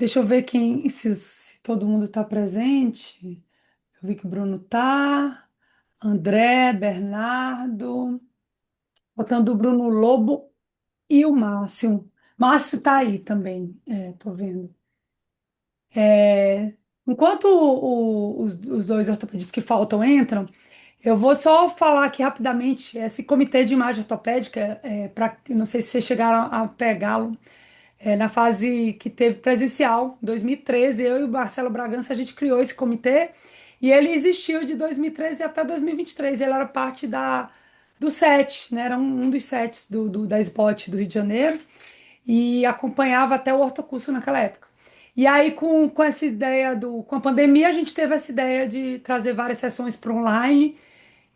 Deixa eu ver se todo mundo está presente. Eu vi que o Bruno tá, André, Bernardo, botando o Bruno Lobo e o Márcio. Márcio tá aí também, tô vendo. É, enquanto os dois ortopedistas que faltam entram, eu vou só falar aqui rapidamente. Esse comitê de imagem ortopédica, não sei se vocês chegaram a pegá-lo, na fase que teve presencial, 2013, eu e o Marcelo Bragança, a gente criou esse comitê e ele existiu de 2013 até 2023. Ele era parte do SET, né? Era um dos SETs da SBOT do Rio de Janeiro e acompanhava até o ortocurso naquela época. E aí, com essa ideia com a pandemia, a gente teve essa ideia de trazer várias sessões para online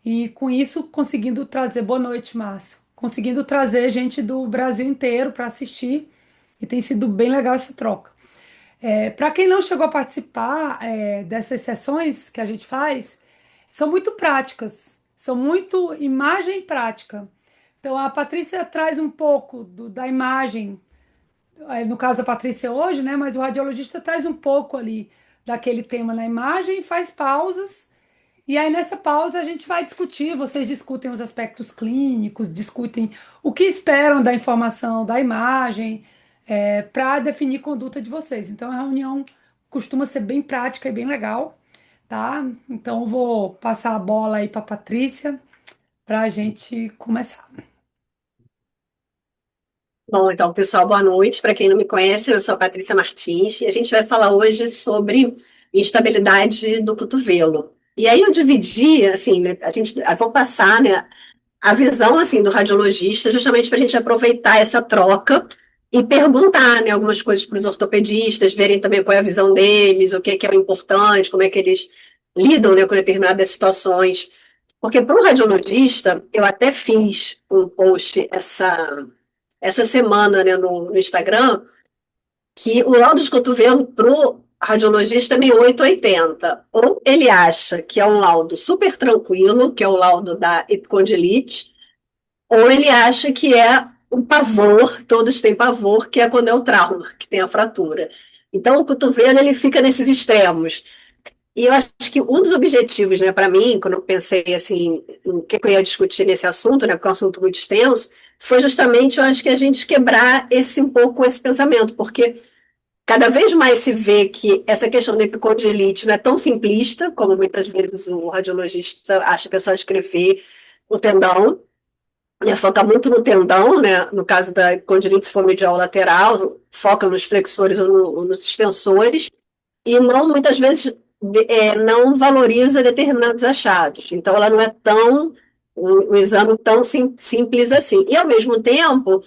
e com isso conseguindo trazer, boa noite, Márcio, conseguindo trazer gente do Brasil inteiro para assistir e tem sido bem legal essa troca. Para quem não chegou a participar dessas sessões que a gente faz, são muito práticas, são muito imagem prática. Então a Patrícia traz um pouco da imagem, no caso a Patrícia hoje, né? Mas o radiologista traz um pouco ali daquele tema na imagem, faz pausas e aí, nessa pausa, a gente vai discutir. Vocês discutem os aspectos clínicos, discutem o que esperam da informação, da imagem, para definir conduta de vocês. Então, a reunião costuma ser bem prática e bem legal, tá? Então, eu vou passar a bola aí para a Patrícia para a gente começar. Bom, então, pessoal, boa noite. Para quem não me conhece, eu sou a Patrícia Martins e a gente vai falar hoje sobre instabilidade do cotovelo. E aí eu dividi, assim, né, eu vou passar, né, a visão, assim, do radiologista, justamente para a gente aproveitar essa troca e perguntar, né, algumas coisas para os ortopedistas, verem também qual é a visão deles, o que é o importante, como é que eles lidam, né, com determinadas situações. Porque para o radiologista, eu até fiz um post essa semana, né, no Instagram, que o laudo de cotovelo pro radiologista é 1880. Ou ele acha que é um laudo super tranquilo, que é o laudo da epicondilite, ou ele acha que é um pavor, todos têm pavor, que é quando é o trauma, que tem a fratura. Então, o cotovelo, ele fica nesses extremos. E eu acho que um dos objetivos, né, para mim, quando eu pensei assim, o que eu ia discutir nesse assunto, né, porque é um assunto muito extenso, foi justamente, eu acho que a gente quebrar um pouco esse pensamento, porque cada vez mais se vê que essa questão da epicondilite não é tão simplista, como muitas vezes o radiologista acha que é só descrever o tendão, né, foca muito no tendão, né, no caso da epicondilite medial lateral, foca nos flexores ou nos extensores, e não muitas vezes não valoriza determinados achados. Então, ela não é tão um exame tão simples assim. E, ao mesmo tempo,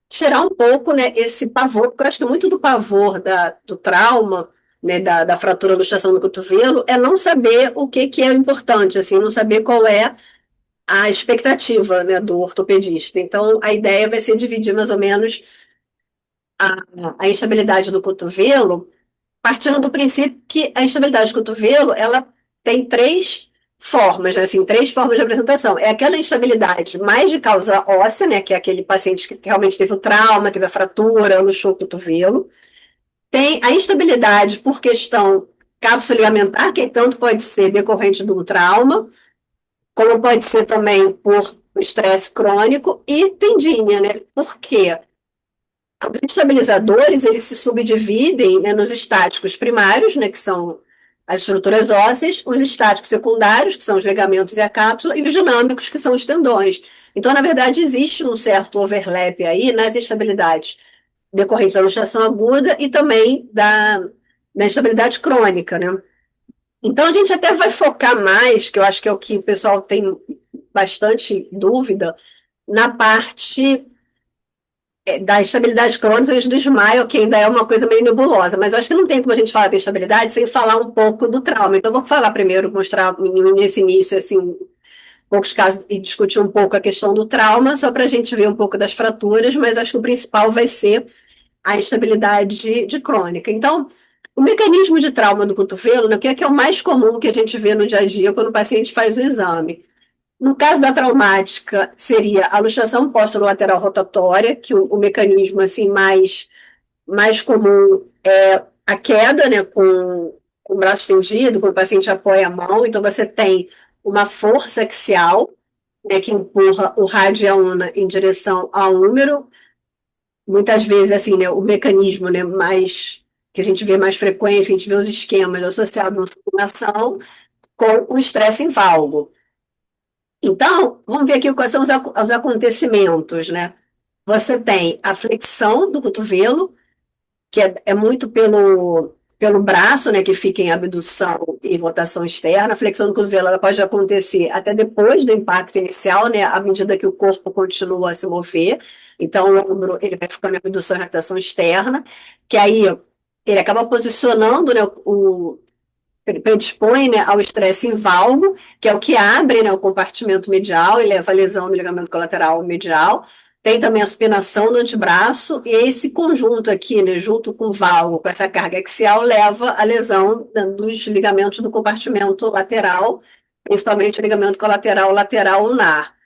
tirar um pouco, né, esse pavor, porque eu acho que muito do pavor do trauma, né, da fratura da luxação do cotovelo, é não saber o que é importante, assim, não saber qual é a expectativa, né, do ortopedista. Então, a ideia vai ser dividir mais ou menos a, a instabilidade do cotovelo partindo do princípio que a instabilidade do cotovelo, ela tem três formas, né, assim, três formas de apresentação. É aquela instabilidade mais de causa óssea, né, que é aquele paciente que realmente teve o trauma, teve a fratura, luxou o cotovelo. Tem a instabilidade por questão cápsula ligamentar, que tanto pode ser decorrente de um trauma, como pode ser também por estresse crônico e tendinha, né? Por quê? Os estabilizadores, eles se subdividem, né, nos estáticos primários, né, que são as estruturas ósseas, os estáticos secundários, que são os ligamentos e a cápsula, e os dinâmicos, que são os tendões. Então, na verdade, existe um certo overlap aí nas instabilidades decorrentes da luxação aguda e também da instabilidade crônica, né? Então, a gente até vai focar mais, que eu acho que é o que o pessoal tem bastante dúvida, na parte da estabilidade crônica e do desmaio, que ainda é uma coisa meio nebulosa, mas eu acho que não tem como a gente falar da estabilidade sem falar um pouco do trauma. Então, eu vou falar primeiro, mostrar nesse início, assim, poucos casos e discutir um pouco a questão do trauma, só para a gente ver um pouco das fraturas, mas acho que o principal vai ser a instabilidade de crônica. Então, o mecanismo de trauma do cotovelo, né, o que é o mais comum que a gente vê no dia a dia quando o paciente faz o exame? No caso da traumática, seria a luxação posterolateral rotatória, que o mecanismo assim mais comum é a queda, né, com o braço estendido, quando o paciente apoia a mão, então você tem uma força axial, né, que empurra o rádio e a una em direção ao úmero. Muitas vezes, assim, né, o mecanismo, né, mais que a gente vê mais frequente, que a gente vê os esquemas associados à supinação com o estresse em valgo. Então, vamos ver aqui quais são os acontecimentos, né? Você tem a flexão do cotovelo, que é muito pelo braço, né, que fica em abdução e rotação externa. A flexão do cotovelo ela pode acontecer até depois do impacto inicial, né, à medida que o corpo continua a se mover. Então, o ombro ele vai ficando em abdução e rotação externa, que aí ele acaba posicionando, né, predispõe, né, ao estresse em valgo, que é o que abre, né, o compartimento medial e leva à lesão do ligamento colateral medial. Tem também a supinação do antebraço, e esse conjunto aqui, né, junto com o valgo, com essa carga axial, leva à lesão, né, dos ligamentos do compartimento lateral, principalmente o ligamento colateral lateral ulnar.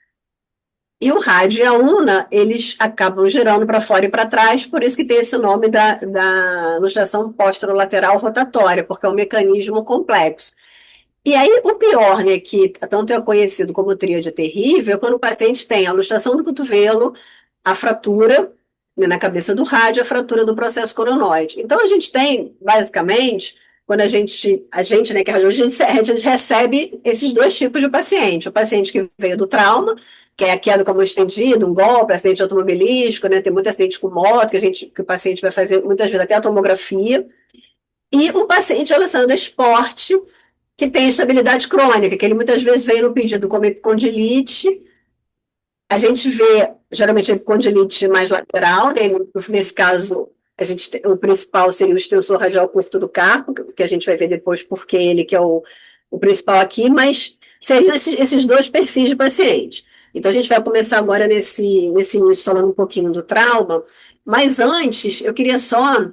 E o rádio e a una, eles acabam girando para fora e para trás, por isso que tem esse nome da luxação posterolateral rotatória, porque é um mecanismo complexo. E aí, o pior, né, que tanto é conhecido como tríade terrível, é quando o paciente tem a luxação do cotovelo, a fratura, né, na cabeça do rádio, a fratura do processo coronoide. Então, a gente tem, basicamente, quando a gente, né, que é radiologista, a gente recebe esses dois tipos de paciente. O paciente que veio do trauma, que é a queda com a mão estendida, um golpe, acidente automobilístico, né, tem muito acidente com moto, que o paciente vai fazer, muitas vezes, até a tomografia. E o paciente relacionado ao esporte, que tem estabilidade crônica, que ele muitas vezes vem no pedido como epicondilite. A gente vê, geralmente, a epicondilite mais lateral, né? Nesse caso, o principal seria o extensor radial curto do carpo, que a gente vai ver depois porque ele que é o principal aqui, mas seriam esses dois perfis de paciente. Então, a gente vai começar agora nesse início falando um pouquinho do trauma, mas antes, eu queria só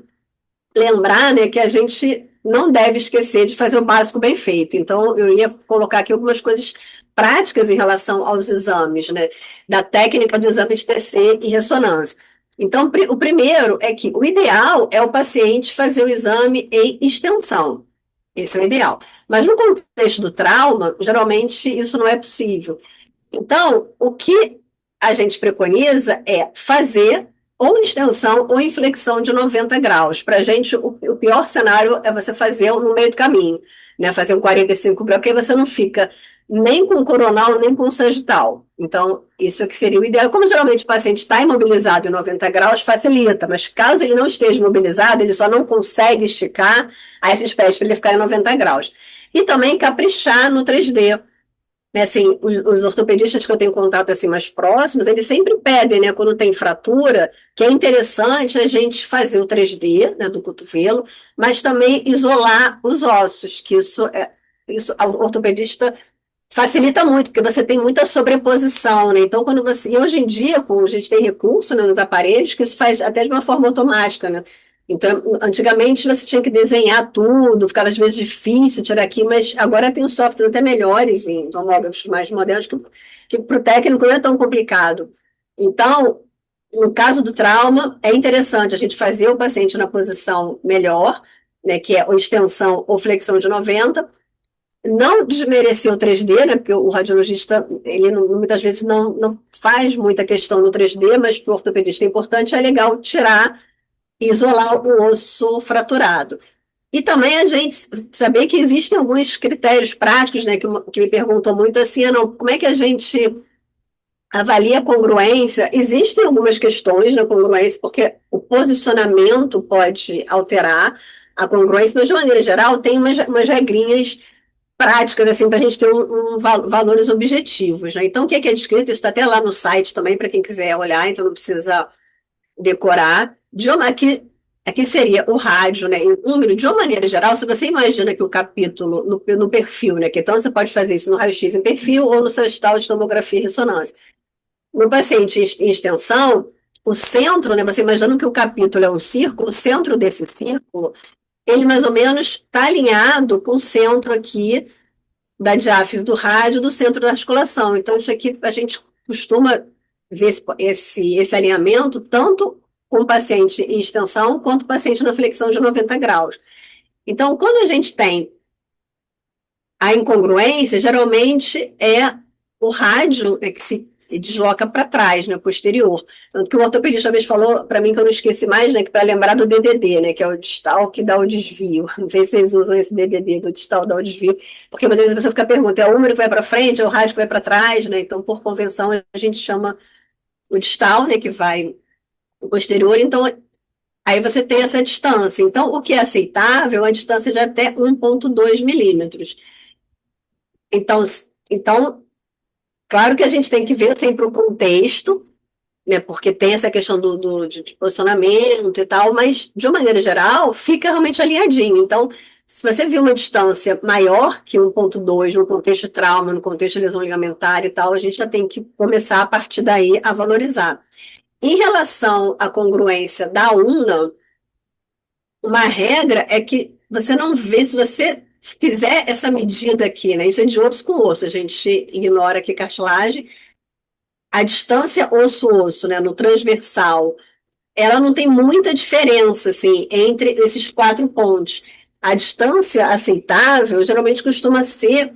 lembrar, né, que a gente não deve esquecer de fazer o básico bem feito. Então, eu ia colocar aqui algumas coisas práticas em relação aos exames, né, da técnica do exame de TC e ressonância. Então, o primeiro é que o ideal é o paciente fazer o exame em extensão. Esse é o ideal. Mas no contexto do trauma, geralmente isso não é possível. Então, o que a gente preconiza é fazer ou extensão ou inflexão de 90 graus. Para a gente, o pior cenário é você fazer no meio do caminho, né? Fazer um 45 graus, porque aí você não fica nem com coronal, nem com sagital. Então, isso é que seria o ideal. Como geralmente o paciente está imobilizado em 90 graus, facilita, mas caso ele não esteja imobilizado, ele só não consegue esticar, aí a gente pede para ele ficar em 90 graus. E também caprichar no 3D, né, assim, os ortopedistas que eu tenho contato assim mais próximos, eles sempre pedem, né, quando tem fratura, que é interessante a gente fazer o 3D, né, do cotovelo, mas também isolar os ossos, que isso o ortopedista facilita muito, porque você tem muita sobreposição, né? Então, e hoje em dia, a gente tem recurso, né, nos aparelhos, que isso faz até de uma forma automática, né? Então, antigamente você tinha que desenhar tudo, ficava às vezes difícil tirar aqui, mas agora tem os softwares até melhores em tomógrafos mais modernos, que para o técnico não é tão complicado. Então, no caso do trauma, é interessante a gente fazer o paciente na posição melhor, né, que é ou extensão ou flexão de 90, não desmerecer o 3D, né? Porque o radiologista, ele muitas vezes não faz muita questão no 3D, mas para o ortopedista é importante, é legal tirar e isolar o osso fraturado. E também a gente saber que existem alguns critérios práticos, né? Que me perguntam muito assim, não, como é que a gente avalia a congruência? Existem algumas questões na congruência, porque o posicionamento pode alterar a congruência, mas de maneira geral tem umas regrinhas práticas, assim, para a gente ter valores objetivos, né? Então, o que é descrito? Isso está até lá no site também, para quem quiser olhar, então não precisa decorar. Aqui seria o rádio, né? Em número, de uma maneira geral, se você imagina que o capítulo no perfil, né? Que então você pode fazer isso no raio-x em perfil ou no seu estado de tomografia e ressonância. No paciente em extensão, o centro, né? Você imaginando que o capítulo é um círculo, o centro desse círculo, ele mais ou menos está alinhado com o centro aqui da diáfise do rádio do centro da articulação. Então, isso aqui a gente costuma ver esse alinhamento tanto com o paciente em extensão quanto o paciente na flexão de 90 graus. Então, quando a gente tem a incongruência, geralmente é o rádio, né, que se desloca para trás, né, posterior. Tanto que o ortopedista uma vez falou para mim, que eu não esqueci mais, né, que para lembrar do DDD, né, que é o distal que dá o desvio. Não sei se vocês usam esse DDD, do distal dá o desvio, porque muitas vezes a pessoa fica perguntando, é o úmero que vai para frente, é o rádio que vai para trás, né, então por convenção a gente chama o distal, né, que vai posterior, então aí você tem essa distância. Então, o que é aceitável é uma distância de até 1,2 milímetros. Então, então, claro que a gente tem que ver sempre o contexto, né? Porque tem essa questão de posicionamento e tal, mas de uma maneira geral, fica realmente alinhadinho. Então, se você viu uma distância maior que 1,2 no contexto de trauma, no contexto de lesão ligamentar e tal, a gente já tem que começar a partir daí a valorizar. Em relação à congruência da UNA, uma regra é que você não vê, se você fizer essa medida aqui, né? Isso é de osso com osso, a gente ignora aqui cartilagem. A distância osso-osso, né, no transversal, ela não tem muita diferença, assim, entre esses 4 pontos. A distância aceitável geralmente costuma ser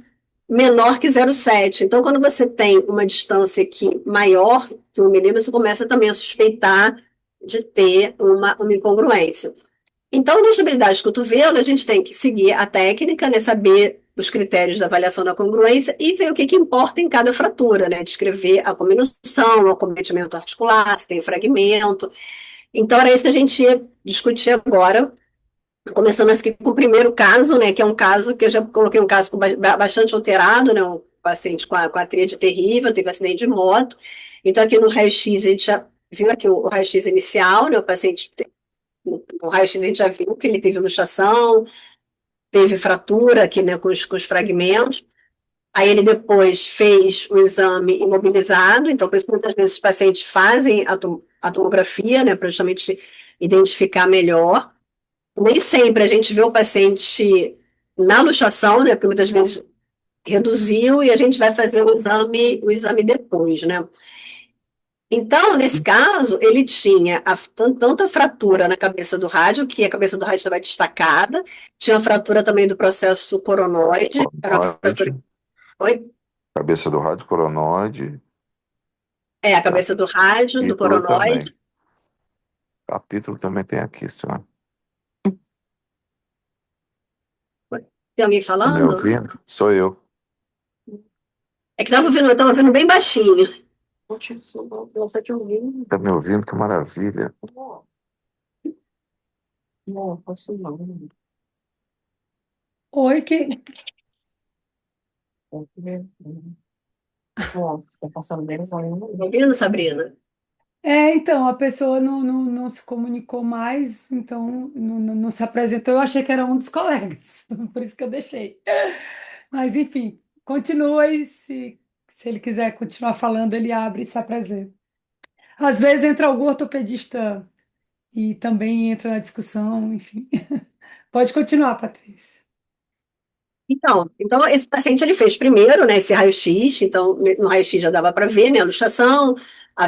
menor que 0,7. Então, quando você tem uma distância aqui maior que 1 milímetro, você começa também a suspeitar de ter uma incongruência. Então, na estabilidade do cotovelo, a gente tem que seguir a técnica, né, saber os critérios da avaliação da congruência e ver o que importa em cada fratura, né, descrever a combinação, o acometimento articular, se tem fragmento. Então, era isso que a gente ia discutir agora, começando aqui com o primeiro caso, né, que é um caso que eu já coloquei um caso bastante alterado, né, um paciente com a tríade terrível, teve acidente de moto. Então, aqui no raio-x, a gente já viu aqui o raio-x inicial, né, o paciente no raio-x a gente já viu que ele teve luxação, teve fratura aqui, né, com os fragmentos. Aí ele depois fez o exame imobilizado, então por isso que muitas vezes os pacientes fazem a tomografia, né, para justamente identificar melhor. Nem sempre a gente vê o paciente na luxação, né, porque muitas vezes reduziu e a gente vai fazer o exame depois, né. Então, nesse caso, ele tinha tanto a fratura na cabeça do rádio, que a cabeça do rádio estava destacada, tinha a fratura também do processo coronoide, era uma fratura. Coronoide, Oi? cabeça do rádio coronoide, É, a cabeça do rádio, do capítulo também. coronoide. Capítulo também tem aqui, senhor. Tem alguém Tá me falando? ouvindo? Sou eu. É que eu estava ouvindo bem baixinho. Tá me ouvindo? Que maravilha. Oi, que... Tá ouvindo, Sabrina? Então, a pessoa não se comunicou mais, então não se apresentou. Eu achei que era um dos colegas, por isso que eu deixei. Mas, enfim, continua e se ele quiser continuar falando, ele abre e se apresenta. Às vezes entra algum ortopedista e também entra na discussão, enfim. Pode continuar, Patrícia. Então, esse paciente ele fez primeiro, né, esse raio-x, então no raio-x já dava para ver, né, a luxação,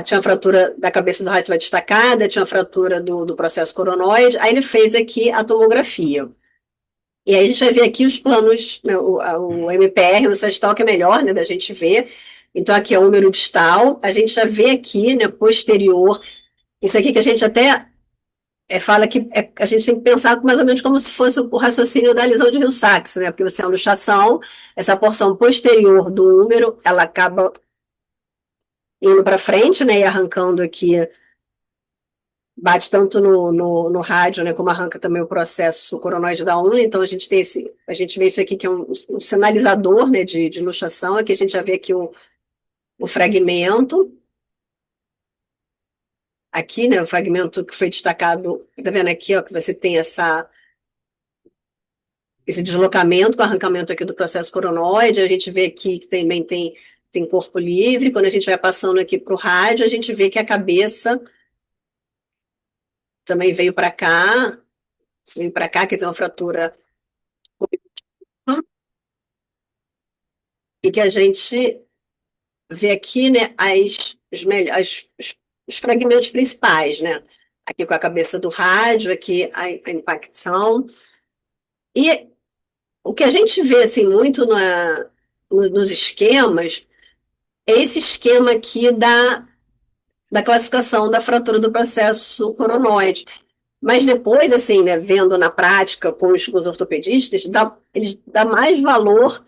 tinha a fratura da cabeça do rádio destacada, tinha a fratura do processo coronoide, aí ele fez aqui a tomografia. E aí a gente vai ver aqui os planos, né, o MPR no sextal, que é melhor, né, da gente ver. Então aqui é o número distal, a gente já vê aqui, né, posterior, isso aqui que a gente até fala que a gente tem que pensar mais ou menos como se fosse o raciocínio da lesão de Hill-Sachs, né? Porque você tem uma luxação, essa porção posterior do úmero, ela acaba indo para frente, né? E arrancando aqui, bate tanto no rádio, né? Como arranca também o processo coronoide da unha. Então a gente vê isso aqui que é um sinalizador, né? De luxação. Aqui a gente já vê aqui o fragmento. Aqui, né? O fragmento que foi destacado, tá vendo aqui, ó, que você tem esse deslocamento com arrancamento aqui do processo coronoide, a gente vê aqui que também tem corpo livre, quando a gente vai passando aqui para o rádio, a gente vê que a cabeça também veio para cá, quer dizer, uma fratura, e que a gente vê aqui, né, os fragmentos principais, né, aqui com a cabeça do rádio, aqui a impacção. E o que a gente vê assim, muito nos esquemas é esse esquema aqui da classificação da fratura do processo coronoide. Mas depois, assim, né, vendo na prática com os ortopedistas, eles dão mais valor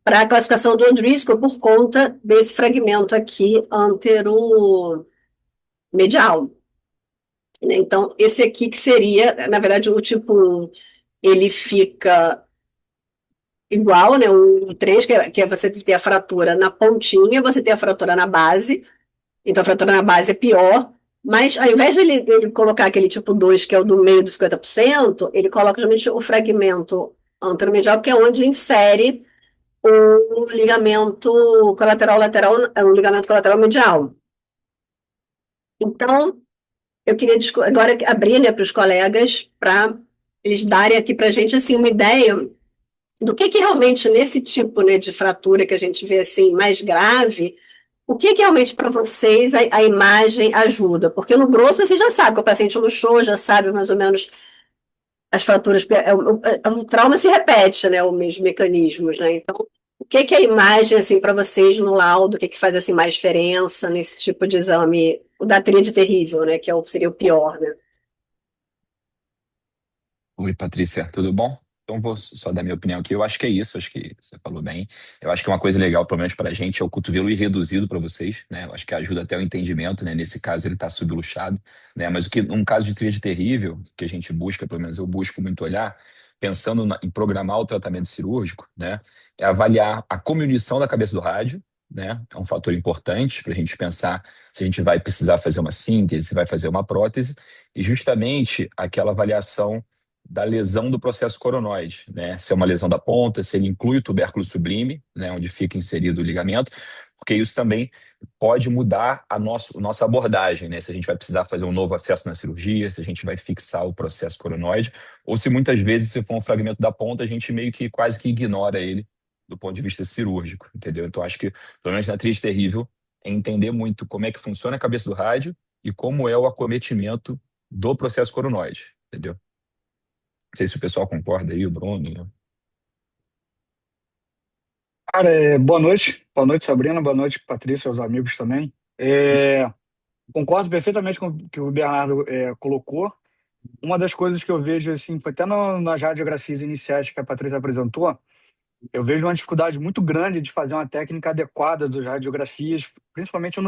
para a classificação do O'Driscoll por conta desse fragmento aqui anteromedial. Né? Então, esse aqui que seria, na verdade, o tipo 1, ele fica igual, né? O 3, que é você ter a fratura na pontinha, você ter a fratura na base. Então, a fratura na base é pior. Mas, ao invés de ele colocar aquele tipo 2, que é o do meio dos 50%, ele coloca justamente o fragmento anteromedial, que é onde insere o ligamento colateral lateral, o ligamento colateral medial. Então, eu queria agora abrir, né, para os colegas, para eles darem aqui para a gente assim, uma ideia do que realmente nesse tipo, né, de fratura que a gente vê assim mais grave, o que realmente para vocês a imagem ajuda? Porque no grosso você já sabe que o paciente luxou, já sabe mais ou menos as fraturas, o trauma se repete, né, os mesmos mecanismos, né? Então, o que é a imagem assim para vocês no laudo? O que faz assim mais diferença nesse tipo de exame? O da tríade terrível, né, que seria o pior, né? Oi, Patrícia, tudo bom? Então vou só dar minha opinião aqui. Eu acho que é isso, acho que você falou bem. Eu acho que uma coisa legal, pelo menos pra gente, é o cotovelo ir reduzido para vocês, né? Eu acho que ajuda até o entendimento, né? Nesse caso ele tá subluxado, né? Mas um caso de tríade terrível, que a gente busca, pelo menos eu busco muito olhar, pensando em programar o tratamento cirúrgico, né? É avaliar a comunição da cabeça do rádio, né? É um fator importante para a gente pensar se a gente vai precisar fazer uma síntese, se vai fazer uma prótese, e justamente aquela avaliação da lesão do processo coronoide, né? Se é uma lesão da ponta, se ele inclui o tubérculo sublime, né, onde fica inserido o ligamento, porque isso também pode mudar nossa abordagem, né? Se a gente vai precisar fazer um novo acesso na cirurgia, se a gente vai fixar o processo coronoide, ou se muitas vezes, se for um fragmento da ponta, a gente meio que quase que ignora ele do ponto de vista cirúrgico, entendeu? Então acho que, pelo menos na tríade terrível, é entender muito como é que funciona a cabeça do rádio e como é o acometimento do processo coronoide, entendeu? Não sei se o pessoal concorda aí, o Bruno. Cara, boa noite. Boa noite, Sabrina. Boa noite, Patrícia, aos amigos também. Concordo perfeitamente com o que o Bernardo colocou. Uma das coisas que eu vejo, assim, foi até nas radiografias iniciais que a Patrícia apresentou, eu vejo uma dificuldade muito grande de fazer uma técnica adequada das radiografias, principalmente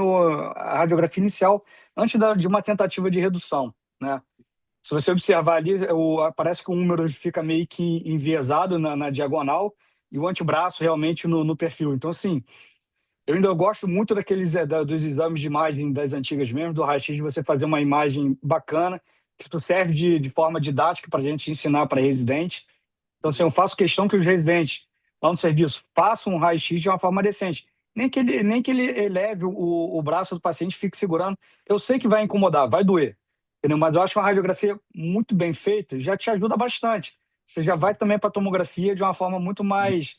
a radiografia inicial, antes de uma tentativa de redução, né? Se você observar ali, parece que o número fica meio que enviesado na diagonal e o antebraço realmente no perfil. Então, assim, eu ainda gosto muito dos exames de imagem das antigas mesmo, do raio-x, de você fazer uma imagem bacana, que isso serve de forma didática para a gente ensinar para residente. Então, assim, eu faço questão que os residentes lá no serviço façam um raio-x de uma forma decente. Nem que ele eleve o braço do paciente e fique segurando. Eu sei que vai incomodar, vai doer. Entendeu? Mas eu acho que uma radiografia muito bem feita já te ajuda bastante. Você já vai também para a tomografia de uma forma muito mais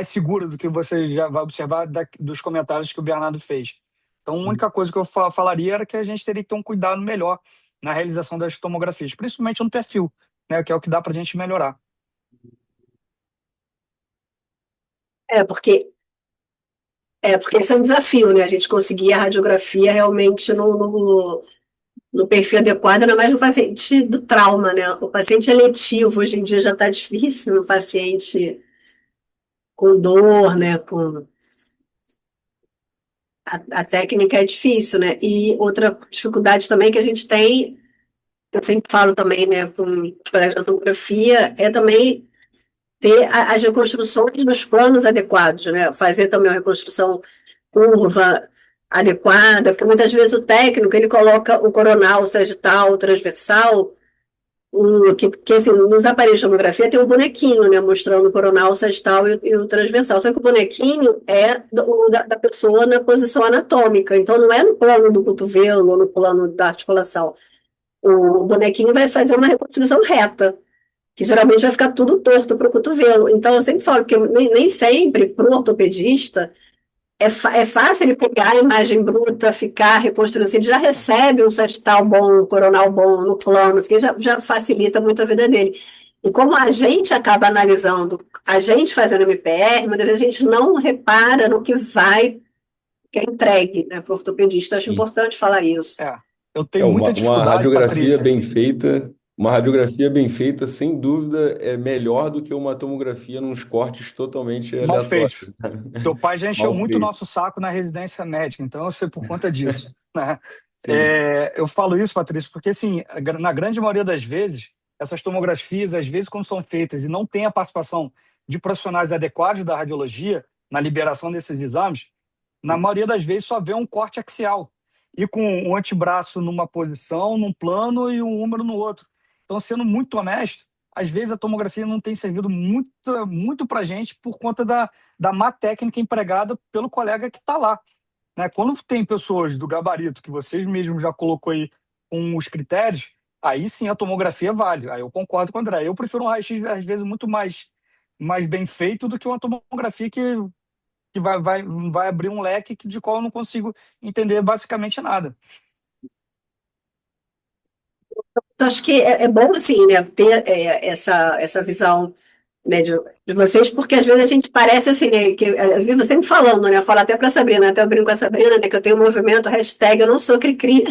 segura do que você já vai observar dos comentários que o Bernardo fez. Então, a única coisa que eu falaria era que a gente teria que ter um cuidado melhor na realização das tomografias, principalmente no perfil, né, que é o que dá para a gente melhorar. É, porque, porque esse é um desafio, né? A gente conseguir a radiografia realmente no perfil adequado, ainda mais no paciente do trauma, né? O paciente eletivo hoje em dia já está difícil, no paciente com dor, né? A técnica é difícil, né? E outra dificuldade também que a gente tem, eu sempre falo também, né, com os colegas de tomografia, é também ter as reconstruções nos planos adequados, né? Fazer também uma reconstrução curva adequada, porque muitas vezes o técnico ele coloca o coronal, o sagital, o transversal, que assim, nos aparelhos de tomografia tem um bonequinho, né, mostrando o coronal, o sagital e o transversal. Só que o bonequinho é da pessoa na posição anatômica, então não é no plano do cotovelo ou no plano da articulação. O bonequinho vai fazer uma reconstrução reta, que geralmente vai ficar tudo torto para o cotovelo. Então eu sempre falo que nem sempre, para o ortopedista, é fácil ele pegar a imagem bruta, ficar reconstruindo, assim, ele já recebe um sagital bom, um coronal bom no plano, que já facilita muito a vida dele. E como a gente acaba analisando, a gente fazendo MPR, muitas vezes a gente não repara no que é entregue, né, para o ortopedista. Eu acho Sim. importante falar isso. É, eu É tenho muita uma dificuldade, Patrícia. uma radiografia bem feita, sem dúvida, é melhor do que uma tomografia nos cortes totalmente Mal aleatórios. feito. Teu pai já encheu Mal muito o feito. nosso saco na residência médica, então eu sei por conta disso, né? Sim. Eu falo isso, Patrícia, porque assim, na grande maioria das vezes, essas tomografias, às vezes, quando são feitas e não tem a participação de profissionais adequados da radiologia na liberação desses exames, na maioria das vezes só vê um corte axial e com o antebraço numa posição, num plano e o húmero no outro. Então, sendo muito honesto, às vezes a tomografia não tem servido muito para a gente por conta da má técnica empregada pelo colega que está lá, né? Quando tem pessoas do gabarito que vocês mesmos já colocou aí com os critérios, aí sim a tomografia vale. Aí eu concordo com o André. Eu prefiro um raio-x, às vezes, muito mais bem feito do que uma tomografia que vai abrir um leque de qual eu não consigo entender basicamente nada. Então, acho que é bom, assim, né, ter essa visão, né, de vocês, porque às vezes a gente parece assim, né, que eu vivo sempre falando, né, eu falo até para a Sabrina, até eu brinco com a Sabrina, né, que eu tenho um movimento, hashtag eu não sou cri-cri,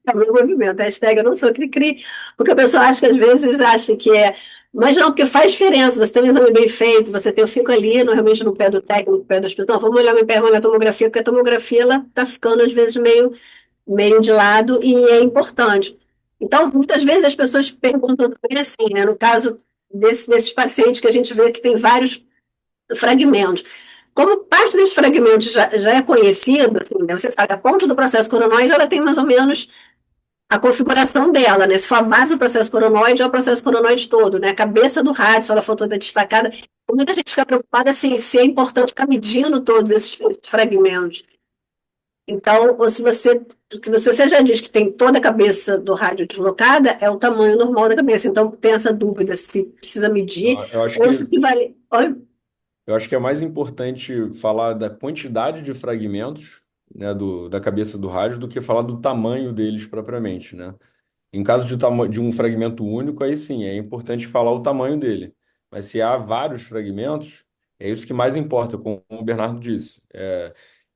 é o meu movimento, hashtag eu não sou cri-cri, porque a pessoa acha que às vezes acha que é, mas não, porque faz diferença, você tem um exame bem feito, você tem, eu fico ali, no, realmente no pé do técnico, no pé do hospital, não, vamos olhar meu pé, vamos olhar a tomografia, porque a tomografia, ela tá ficando às vezes meio de lado e é importante. Então, muitas vezes as pessoas perguntam também assim, né? No caso desses pacientes que a gente vê que tem vários fragmentos. Como parte desses fragmentos já é conhecido, assim, né? Você sabe, a ponta do processo coronoide, ela tem mais ou menos a configuração dela, né? Se for a base do processo coronoide, é o processo coronoide todo, né? A cabeça do rádio, se ela for toda destacada. Muita gente fica preocupada assim, se é importante ficar medindo todos esses fragmentos. Então, ou se você já diz que tem toda a cabeça do rádio deslocada, é o tamanho normal da cabeça. Então, tem essa dúvida se precisa medir Eu acho ou se que, equivale. Oi? eu acho que é mais importante falar da quantidade de fragmentos, né, da cabeça do rádio do que falar do tamanho deles propriamente, né? Em caso de um fragmento único, aí sim, é importante falar o tamanho dele. Mas se há vários fragmentos, é isso que mais importa, como o Bernardo disse.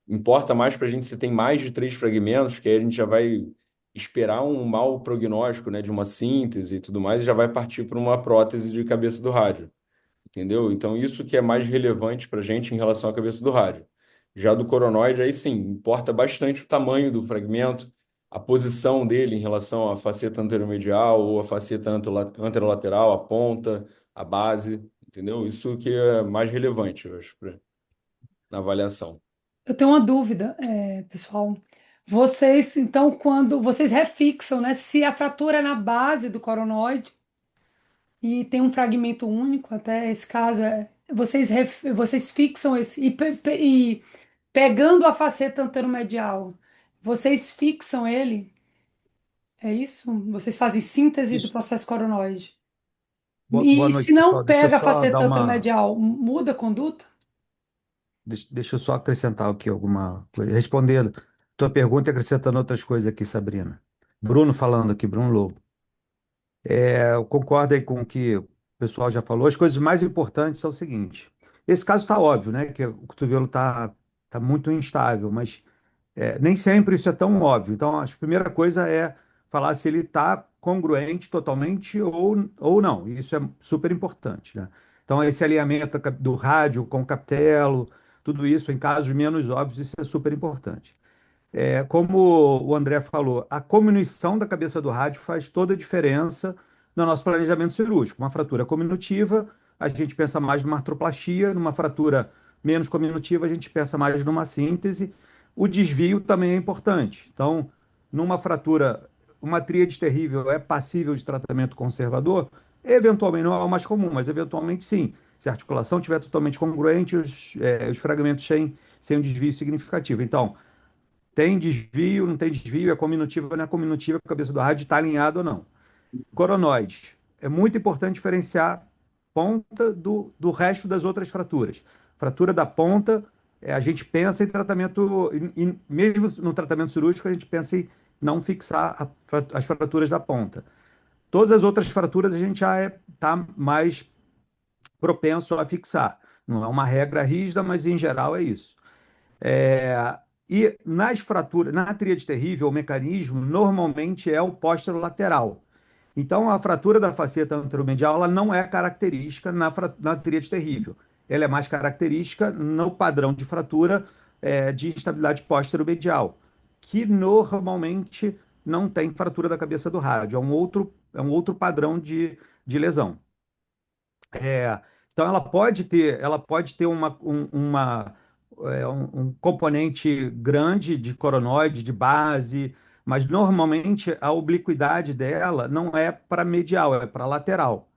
Importa mais para a gente se tem mais de 3 fragmentos, que aí a gente já vai esperar um mau prognóstico, né, de uma síntese e tudo mais, e já vai partir para uma prótese de cabeça do rádio. Entendeu? Então, isso que é mais relevante para a gente em relação à cabeça do rádio. Já do coronoide, aí sim, importa bastante o tamanho do fragmento, a posição dele em relação à faceta anteromedial ou à faceta anterolateral, a ponta, a base, entendeu? Isso que é mais relevante, eu acho, na avaliação. Eu tenho uma dúvida, pessoal. Vocês, então, quando vocês refixam, né? Se a fratura é na base do coronoide e tem um fragmento único, até esse caso, vocês fixam esse. E pegando a faceta anteromedial, vocês fixam ele, é isso? Vocês fazem síntese do Isso. processo coronoide. Boa E se noite, não pessoal. Deixa eu pega a só dar faceta uma. anteromedial, muda a conduta? Deixa eu só acrescentar aqui alguma coisa. Respondendo tua pergunta e acrescentando outras coisas aqui, Sabrina. Bruno falando aqui, Bruno Lobo. Eu concordo aí com o que o pessoal já falou. As coisas mais importantes são o seguinte: esse caso está óbvio, né? Que o cotovelo tá muito instável, mas nem sempre isso é tão óbvio. Então, a primeira coisa é falar se ele está congruente totalmente ou não. Isso é super importante, né? Então, esse alinhamento do rádio com o captelo, tudo isso, em casos menos óbvios, isso é super importante. Como o André falou, a cominuição da cabeça do rádio faz toda a diferença no nosso planejamento cirúrgico. Uma fratura cominutiva, a gente pensa mais numa artroplastia, numa fratura menos cominutiva, a gente pensa mais numa síntese. O desvio também é importante. Então, numa fratura, uma tríade terrível é passível de tratamento conservador? Eventualmente, não é o mais comum, mas eventualmente sim. Se a articulação estiver totalmente congruente, os fragmentos sem um desvio significativo. Então, tem desvio, não tem desvio, é cominutiva, não é cominutiva, a cabeça do rádio está alinhado ou não. Coronoide. É muito importante diferenciar ponta do resto das outras fraturas. Fratura da ponta a gente pensa em tratamento, mesmo no tratamento cirúrgico, a gente pensa em não fixar as fraturas da ponta. Todas as outras fraturas a gente já está mais propenso a fixar. Não é uma regra rígida, mas em geral é isso. É, e nas fraturas, na tríade terrível, o mecanismo normalmente é o posterolateral. Então, a fratura da faceta anteromedial ela não é característica na tríade terrível. Ela é mais característica no padrão de fratura de instabilidade posteromedial, que normalmente não tem fratura da cabeça do rádio. É um outro padrão de lesão. É, então ela pode ter um componente grande de coronoide, de base, mas normalmente a obliquidade dela não é para medial, é para lateral.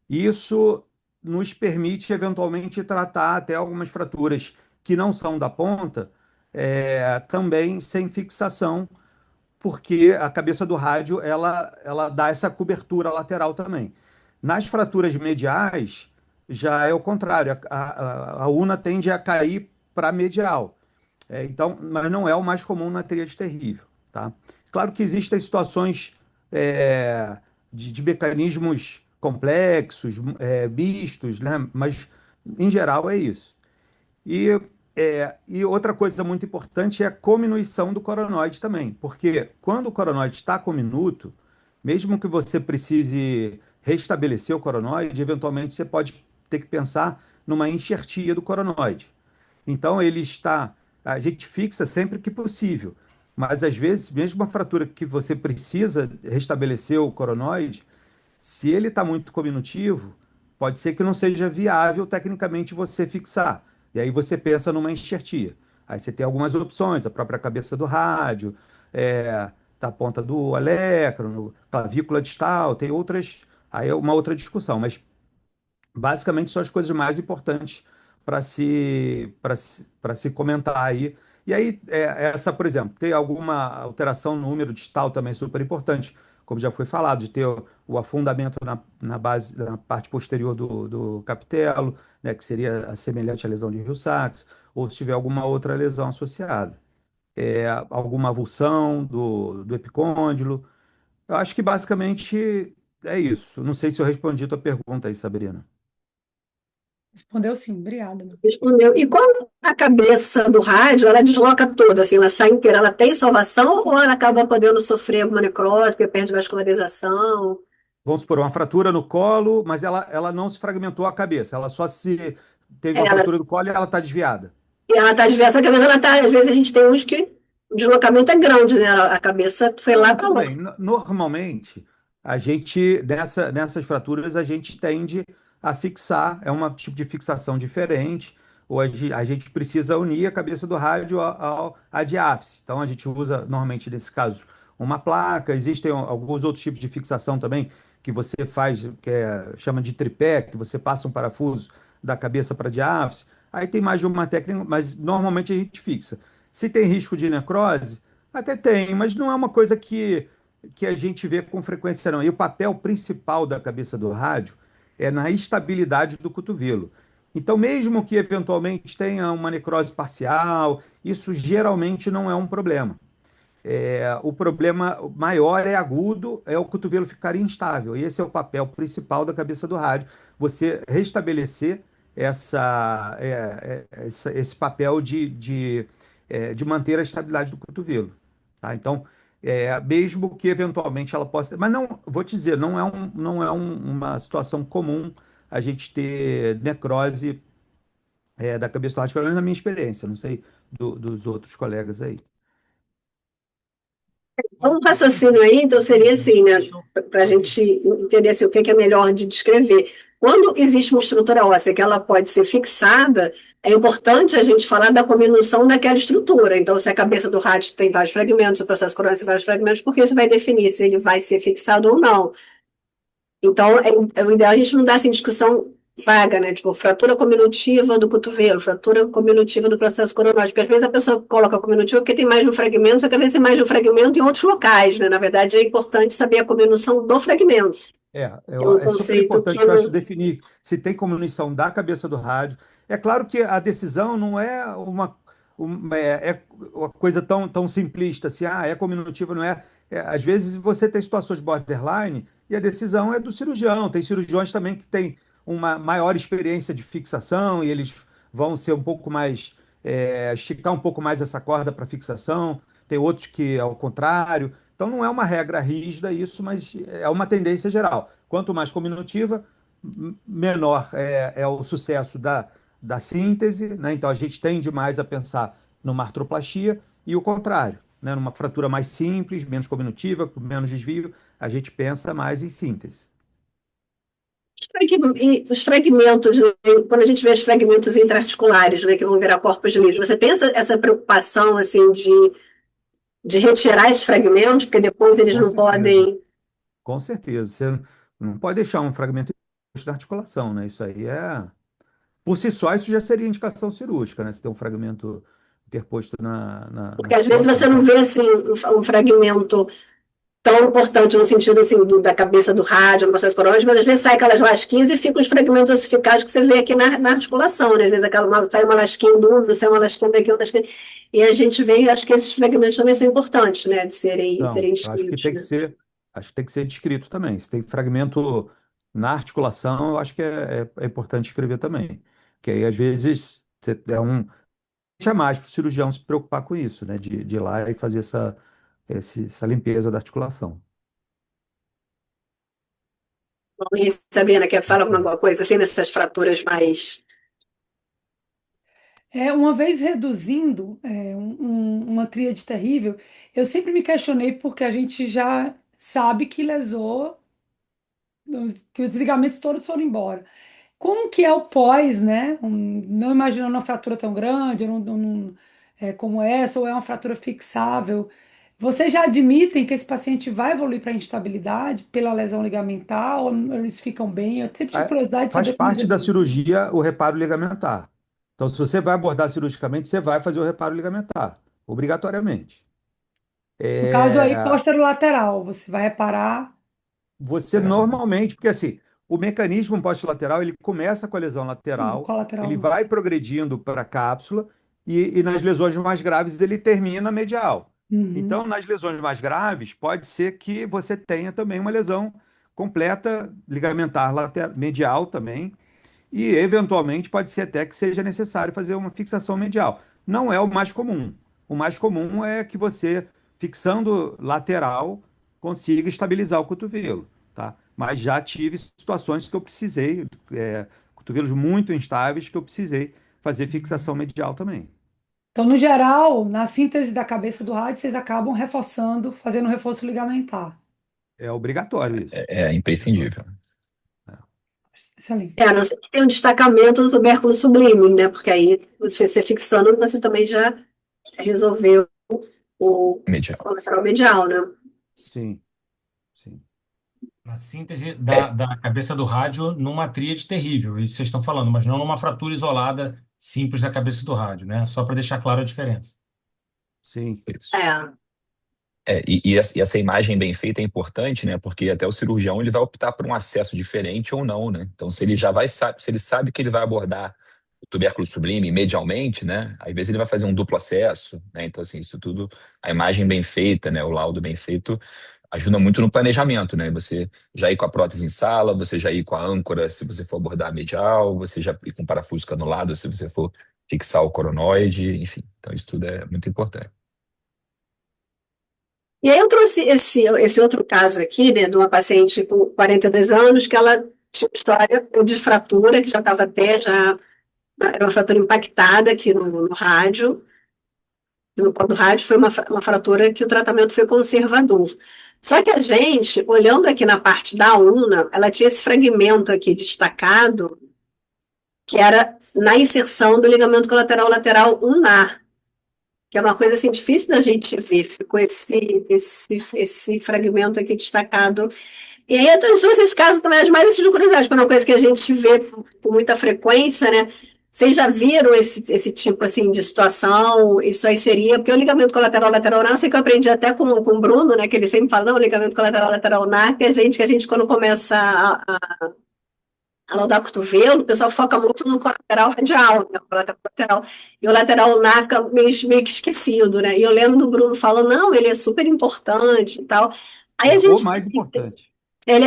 Isso nos permite eventualmente tratar até algumas fraturas que não são da ponta, também sem fixação, porque a cabeça do rádio ela dá essa cobertura lateral também. Nas fraturas mediais, já é o contrário, a una tende a cair para medial. Então, mas não é o mais comum na tríade terrível, tá? Claro que existem situações é, de mecanismos complexos, mistos, né? Mas em geral é isso. E, e outra coisa muito importante é a cominuição do coronoide também, porque quando o coronoide está cominuto, mesmo que você precise restabelecer o coronoide, eventualmente você pode ter que pensar numa enxertia do coronoide. Então a gente fixa sempre que possível, mas às vezes, mesmo a fratura que você precisa restabelecer o coronoide, se ele está muito cominutivo, pode ser que não seja viável tecnicamente você fixar. E aí você pensa numa enxertia. Aí você tem algumas opções, a própria cabeça do rádio, da ponta do alecro, clavícula distal, tem outras, aí é uma outra discussão, mas basicamente são as coisas mais importantes para se comentar aí. E aí, essa, por exemplo, ter alguma alteração no número distal também é super importante, como já foi falado, de ter o afundamento na base, na parte posterior do capitelo, né, que seria semelhante à lesão de Hill-Sachs, ou se tiver alguma outra lesão associada. Alguma avulsão do epicôndilo. Eu acho que basicamente é isso. Não sei se eu respondi a tua pergunta aí, Sabrina. Respondeu sim, obrigada. Respondeu. E quando a cabeça do rádio, ela desloca toda, assim, ela sai inteira, ela tem salvação ou ela acaba podendo sofrer alguma necrose, porque perde vascularização? Vamos supor, uma fratura no colo, mas ela não se fragmentou a cabeça, ela só se teve uma Ela, fratura do colo e ela está desviada. ela tá diversa, a cabeça ela tá, às vezes a gente tem uns que o deslocamento é grande, né? A cabeça foi lá Não, para tudo lá. bem. Normalmente, nessas fraturas, a gente tende a fixar, é um tipo de fixação diferente, ou a gente precisa unir a cabeça do rádio à diáfise. Então, a gente usa, normalmente, nesse caso, uma placa. Existem alguns outros tipos de fixação também, que você faz, chama de tripé, que você passa um parafuso da cabeça para a diáfise. Aí tem mais de uma técnica, mas normalmente a gente fixa. Se tem risco de necrose, até tem, mas não é uma coisa que a gente vê com frequência, não. E o papel principal da cabeça do rádio é na estabilidade do cotovelo. Então, mesmo que eventualmente tenha uma necrose parcial, isso geralmente não é um problema. O problema maior é agudo, é o cotovelo ficar instável. E esse é o papel principal da cabeça do rádio, você restabelecer esse papel de manter a estabilidade do cotovelo. Tá? Então, mesmo que eventualmente ela possa. Mas não, vou te dizer, não é uma situação comum a gente ter necrose da cabeça do rádio, pelo menos na minha experiência, não sei dos outros colegas aí. Um raciocínio aí, então, seria assim, né? Deixa eu- Para a gente entender assim, o que é melhor de descrever. Quando existe uma estrutura óssea que ela pode ser fixada, é importante a gente falar da cominuição daquela estrutura. Então, se a cabeça do rádio tem vários fragmentos, o processo coronário tem vários fragmentos, porque isso vai definir se ele vai ser fixado ou não. Então, é o ideal a gente não dar assim, discussão vaga, né? Tipo, fratura cominutiva do cotovelo, fratura cominutiva do processo coronário. Porque às vezes a pessoa coloca cominutiva porque tem mais de um fragmento, só que às vezes tem mais de um fragmento em outros locais, né? Na verdade, é importante saber a cominuição do fragmento. que é um É super conceito que importante, eu acho, não. definir se tem comunicação da cabeça do rádio. É claro que a decisão não é é uma coisa tão simplista assim, é comunicativa, não é. Às vezes você tem situações borderline e a decisão é do cirurgião. Tem cirurgiões também que têm uma maior experiência de fixação e eles vão ser um pouco mais, esticar um pouco mais essa corda para fixação. Tem outros que é ao contrário. Então não é uma regra rígida isso, mas é uma tendência geral. Quanto mais combinativa, menor é o sucesso da síntese, né? Então a gente tende mais a pensar numa artroplastia e o contrário, né? Numa fratura mais simples, menos combinativa, com menos desvio, a gente pensa mais em síntese. E os fragmentos, né, quando a gente vê os fragmentos intraarticulares, né, que vão virar corpos livres, você pensa essa preocupação assim de retirar esses fragmentos, porque depois eles Com não certeza, podem. com certeza. Você não pode deixar um fragmento da articulação, né? Isso aí por si só, isso já seria indicação cirúrgica, né? Se tem um fragmento interposto na Porque às vezes articulação. você não Então, vê assim, um fragmento tão importante no sentido assim, da cabeça do rádio, no processo coronal, mas às vezes sai aquelas lasquinhas e ficam os fragmentos ossificais que você vê aqui na articulação, né? Às vezes sai uma lasquinha do úmero, sai uma lasquinha daqui, uma lasquinha. E a gente vê, acho que esses fragmentos também são importantes, né? De serem eu acho que descritos, tem que né? ser, acho que tem que ser descrito também. Se tem fragmento na articulação, eu acho que é importante escrever também. Que aí, às vezes, é a mais para o cirurgião se preocupar com isso, né? De ir lá e fazer essa limpeza da articulação. E Sabrina, quer falar alguma coisa assim nessas fraturas mais. Uma vez reduzindo uma tríade terrível, eu sempre me questionei porque a gente já sabe que lesou, que os ligamentos todos foram embora. Como que é o pós, né? Não imaginando uma fratura tão grande, como essa, ou é uma fratura fixável. Vocês já admitem que esse paciente vai evoluir para instabilidade pela lesão ligamentar, ou eles ficam bem? Eu sempre tive Ah, curiosidade de faz saber como parte da reduzir. cirurgia o reparo ligamentar. Então, se você vai abordar cirurgicamente, você vai fazer o reparo ligamentar, obrigatoriamente. No caso aí, É, posterolateral, você vai reparar Você normalmente, porque assim, o mecanismo posterolateral ele começa com a lesão do lateral, colateral ele no. vai progredindo para a cápsula e nas lesões mais graves ele termina medial. Uhum. Então, nas lesões mais graves, pode ser que você tenha também uma lesão completa ligamentar medial também, e, eventualmente, pode ser até que seja necessário fazer uma fixação medial. Não é o mais comum. O mais comum é que você, fixando lateral, consiga estabilizar o cotovelo, tá? Mas já tive situações que eu precisei, cotovelos muito instáveis, que eu precisei fazer fixação medial também. Então, no geral, na síntese da cabeça do rádio, vocês acabam reforçando, fazendo um reforço ligamentar. É obrigatório isso. É Obrigatório. imprescindível. Excelente. A não ser que tenha um destacamento do tubérculo sublime, né? Porque aí, você fixando, você também já resolveu o Medial. colateral medial, né? Sim, sim. A síntese É, da cabeça do rádio numa tríade terrível, isso vocês estão falando, mas não numa fratura isolada simples da cabeça do rádio, né? Só para deixar claro a diferença. Sim. isso. É. E essa imagem bem feita é importante, né? Porque até o cirurgião ele vai optar por um acesso diferente ou não, né? Então, se ele já vai, se ele sabe que ele vai abordar o tubérculo sublime medialmente, né? Às vezes ele vai fazer um duplo acesso, né? Então, assim, isso tudo, a imagem bem feita, né? O laudo bem feito ajuda muito no planejamento, né? Você já ir com a prótese em sala, você já ir com a âncora se você for abordar a medial, você já ir com o parafuso canulado se você for fixar o coronoide, enfim. Então, isso tudo é muito importante. E aí eu trouxe esse outro caso aqui, né, de uma paciente com 42 anos, que ela tinha história de fratura, que já estava até, já era uma fratura impactada aqui no rádio, no pó do rádio, foi uma fratura que o tratamento foi conservador. Só que a gente, olhando aqui na parte da ulna, ela tinha esse fragmento aqui destacado, que era na inserção do ligamento colateral lateral ulnar, que é uma coisa assim difícil da gente ver, ficou esse fragmento aqui destacado. E aí eu trouxe esse caso também, mais assim, de curiosidade, para uma coisa que a gente vê com muita frequência, né? Vocês já viram esse tipo assim de situação? Isso aí seria, porque o ligamento colateral lateral ulnar, eu sei que eu aprendi até com o Bruno, né? Que ele sempre fala, não, o ligamento colateral lateral ulnar, que a gente quando começa a laudar cotovelo, o pessoal foca muito no colateral radial, né? O colateral lateral. E o lateral ulnar fica meio que esquecido, né? E eu lembro do Bruno falando, não, ele é super importante e tal. Aí a É o gente mais importante. ele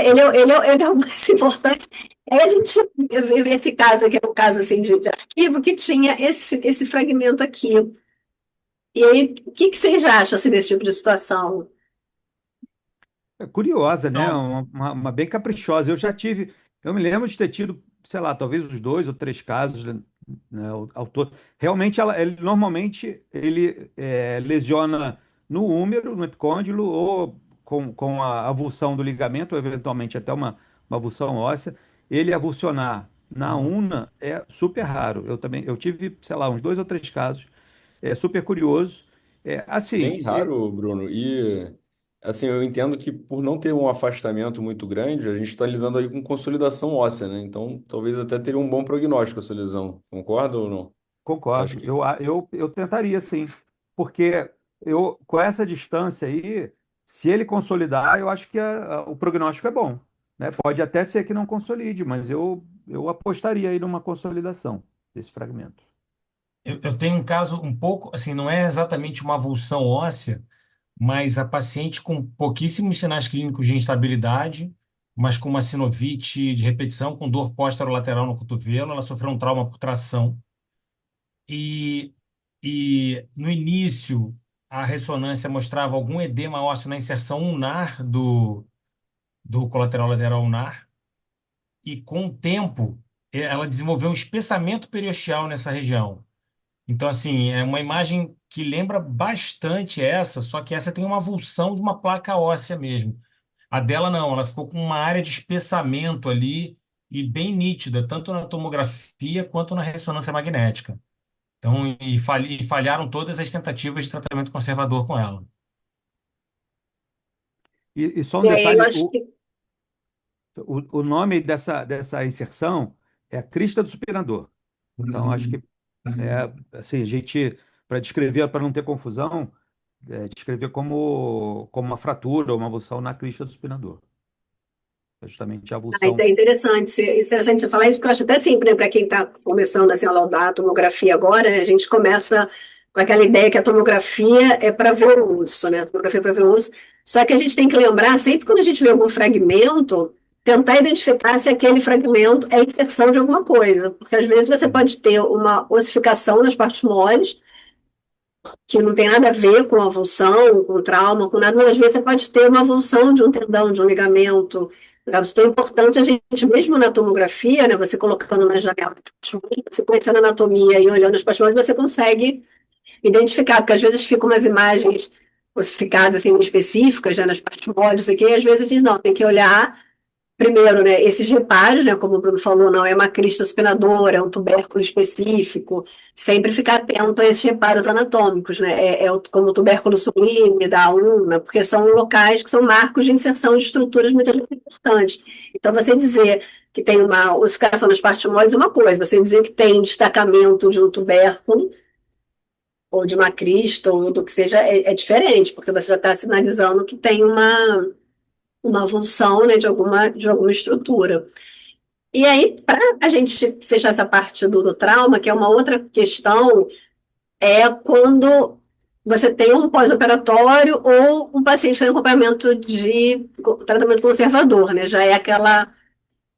é o mais importante. Aí a gente vê esse caso aqui, é um caso assim, de arquivo, que tinha esse fragmento aqui. E aí, o que vocês acham assim, desse tipo de situação? É curiosa, né? Então, Uma bem caprichosa. Eu me lembro de ter tido, sei lá, talvez uns 2 ou 3 casos, né, ao todo. Realmente, normalmente ele lesiona no úmero, no epicôndilo, ou com a avulsão do ligamento, ou eventualmente até uma avulsão óssea. Ele avulsionar na uhum. una é super raro. Eu tive, sei lá, uns 2 ou 3 casos. É super curioso. Assim, Bem raro, Bruno. E assim, eu entendo que por não ter um afastamento muito grande, a gente está lidando aí com consolidação óssea, né? Então, talvez até teria um bom prognóstico essa lesão. Concorda ou não? Você acha concordo. que Eu tentaria sim, porque com essa distância aí, se ele consolidar, eu acho que o prognóstico é bom, né? Pode até ser que não consolide, mas eu apostaria aí numa consolidação desse fragmento. Eu tenho um caso um pouco, assim, não é exatamente uma avulsão óssea, mas a paciente com pouquíssimos sinais clínicos de instabilidade, mas com uma sinovite de repetição, com dor posterolateral no cotovelo, ela sofreu um trauma por tração. E, e no início, a ressonância mostrava algum edema ósseo na inserção ulnar do colateral lateral ulnar, e com o tempo, ela desenvolveu um espessamento periosteal nessa região. Então, assim, é uma imagem que lembra bastante essa, só que essa tem uma avulsão de uma placa óssea mesmo. A dela não, ela ficou com uma área de espessamento ali e bem nítida, tanto na tomografia quanto na ressonância magnética. Então, e falharam todas as tentativas de tratamento conservador com ela. E só um E aí eu detalhe, acho que o nome dessa inserção é a crista do supinador. Então, acho que assim, a gente, para descrever, para não ter confusão, descrever como uma fratura ou uma avulsão na crista do supinador. É justamente a avulsão. é interessante você falar isso, porque eu acho até sempre, né, para quem está começando assim, a laudar a tomografia agora, né, a gente começa com aquela ideia que a tomografia é para ver o osso, né? A tomografia é para ver o osso. Só que a gente tem que lembrar, sempre quando a gente vê algum fragmento, tentar identificar se aquele fragmento é inserção de alguma coisa. Porque às vezes você pode ter uma ossificação nas partes moles, que não tem nada a ver com avulsão, com trauma, com nada, mas às vezes você pode ter uma avulsão de um tendão, de um ligamento. Então é importante a gente, mesmo na tomografia, né, você colocando na janela, você conhecendo a anatomia e olhando as partes, você consegue identificar, porque às vezes ficam umas imagens ossificadas assim, específicas, já nas partes moles, aqui, e às vezes diz, não, tem que olhar primeiro, né, esses reparos, né, como o Bruno falou, não é uma crista supinadora, é um tubérculo específico, sempre ficar atento a esses reparos anatômicos, né, como o tubérculo sublime da ulna, porque são locais que são marcos de inserção de estruturas muito importantes. Então, você dizer que tem uma ossificação nas partes moles é uma coisa, você dizer que tem destacamento de um tubérculo, ou de uma crista, ou do que seja, é diferente, porque você já está sinalizando que tem uma avulsão, né, de alguma estrutura. E aí, para a gente fechar essa parte do trauma, que é uma outra questão, é quando você tem um pós-operatório ou um paciente tem acompanhamento de tratamento conservador, né? Já é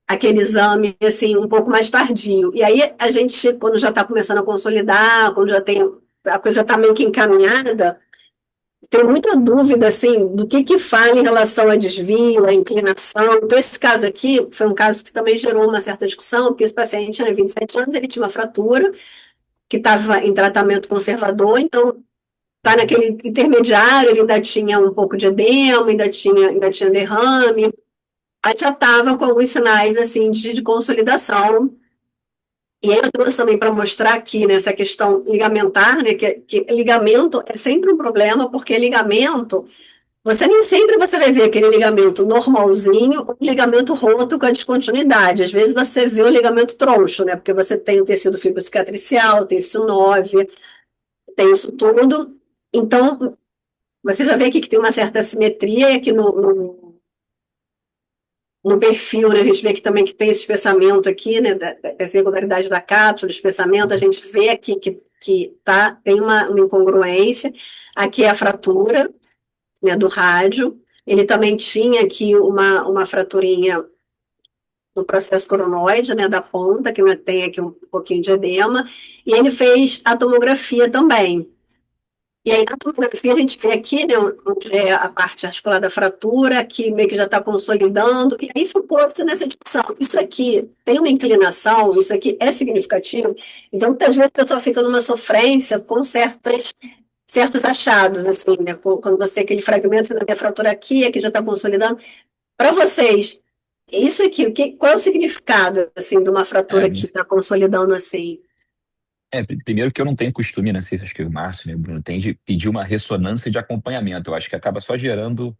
aquele exame assim um pouco mais tardio. E aí a gente, quando já está começando a consolidar, quando já tem a coisa já está meio que encaminhada, tem muita dúvida, assim, do que fala em relação a desvio, a inclinação. Então, esse caso aqui foi um caso que também gerou uma certa discussão, porque esse paciente tinha 27 anos, ele tinha uma fratura, que estava em tratamento conservador, então está naquele intermediário, ele ainda tinha um pouco de edema, ainda tinha derrame, aí já estava com alguns sinais, assim, de consolidação. E aí eu trouxe também para mostrar aqui nessa questão ligamentar, né, que ligamento é sempre um problema, porque ligamento você nem sempre você vai ver aquele ligamento normalzinho ou ligamento roto com a descontinuidade. Às vezes você vê o ligamento troncho, né? Porque você tem o tecido fibrocicatricial, tem sinove, tem isso tudo. Então, você já vê aqui que tem uma certa assimetria, e aqui no perfil, né, a gente vê aqui também que tem esse espessamento aqui, né, dessa irregularidade da cápsula, espessamento, a gente vê aqui que tem uma incongruência. Aqui é a fratura, né, do rádio. Ele também tinha aqui uma fraturinha no processo coronoide, né, da ponta, que tem aqui um pouquinho de edema, e ele fez a tomografia também. E aí, na tomografia, a gente vê aqui, né, onde é a parte articular da fratura, que meio que já está consolidando, e aí ficou-se nessa discussão. Isso aqui tem uma inclinação, isso aqui é significativo, então muitas vezes a pessoa fica numa sofrência com certos achados, assim, né? Quando você aquele fragmento, você tem a fratura aqui já está consolidando. Para vocês, isso aqui, qual é o significado, assim, de uma fratura É, que está consolidando assim? primeiro que eu não tenho costume, não sei se acho que o Márcio, né, o Bruno, tem de pedir uma ressonância de acompanhamento. Eu acho que acaba só gerando,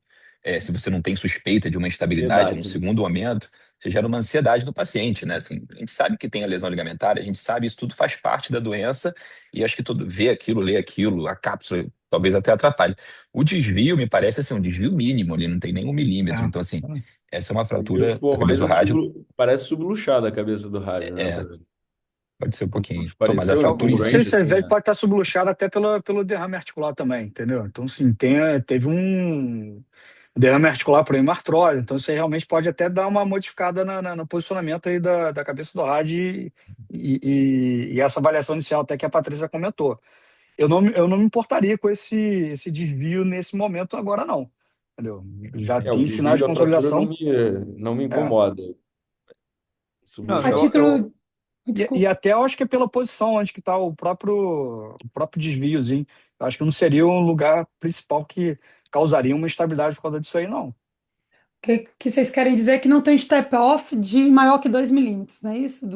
se você não tem suspeita de uma instabilidade no Ansiedade, né? segundo momento, você gera uma ansiedade no paciente, né? Assim, a gente sabe que tem a lesão ligamentar, a gente sabe isso tudo faz parte da doença e acho que todo ver aquilo, ler aquilo, a cápsula talvez até atrapalhe. O desvio me parece assim, um desvio mínimo, ali não tem nem 1 milímetro. Então, assim, essa é uma fratura Pô, da cabeça mas do rádio. parece subluxada a cabeça do rádio, né? É, pode ser um pouquinho. Mas a Pareceu fratura em Não sei si. incongruente, se às assim, vezes né? pode estar subluxado até pelo derrame articular também, entendeu? Então, sim, teve um derrame articular por hemartrose, então isso aí realmente pode até dar uma modificada no posicionamento aí da cabeça do rádio e essa avaliação inicial até que a Patrícia comentou. Eu não me importaria com esse desvio nesse momento agora, não. Entendeu? Já O tem sinais desvio de da fratura consolidação. não me É. incomoda. Não, A Subluxar. título. E Desculpa. até eu acho que é pela posição onde que está o próprio desviozinho. Eu acho que não seria um lugar principal que causaria uma instabilidade por causa disso aí, não. Que vocês querem dizer que não tem step-off de maior que 2 milímetros, não é isso?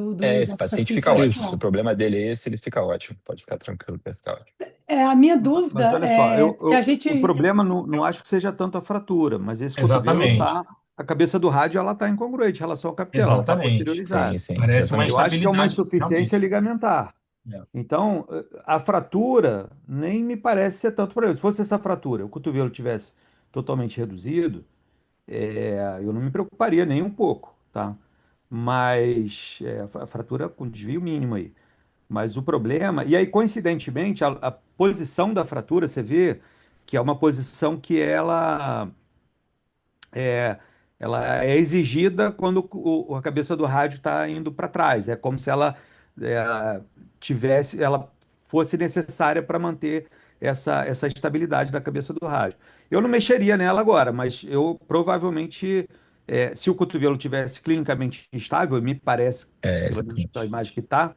Esse Da paciente superfície fica ótimo. Se Isso. o articular. problema dele é esse, ele fica ótimo. Pode ficar tranquilo, vai ficar ótimo. A minha mas dúvida olha só, é que a o gente. problema não acho que seja tanto a fratura, mas esse cotovelo Exatamente. tá, a cabeça do rádio ela está incongruente em relação ao capitel, ela está Exatamente. Sim, posteriorizada. sim, Parece uma Eu exatamente. acho que é uma instabilidade, insuficiência realmente. ligamentar. É. Então, a fratura nem me parece ser tanto problema. Se fosse essa fratura, o cotovelo tivesse totalmente reduzido, eu não me preocuparia nem um pouco, tá? Mas a fratura com desvio mínimo aí. Mas o problema, e aí coincidentemente, a posição da fratura, você vê que é uma posição que é, ela é exigida quando a cabeça do rádio está indo para trás. É como se é, ela fosse necessária para manter essa estabilidade da cabeça do rádio. Eu não mexeria nela agora, mas eu provavelmente, se o cotovelo tivesse clinicamente instável, me parece, pelo menos pela Exatamente. imagem que está,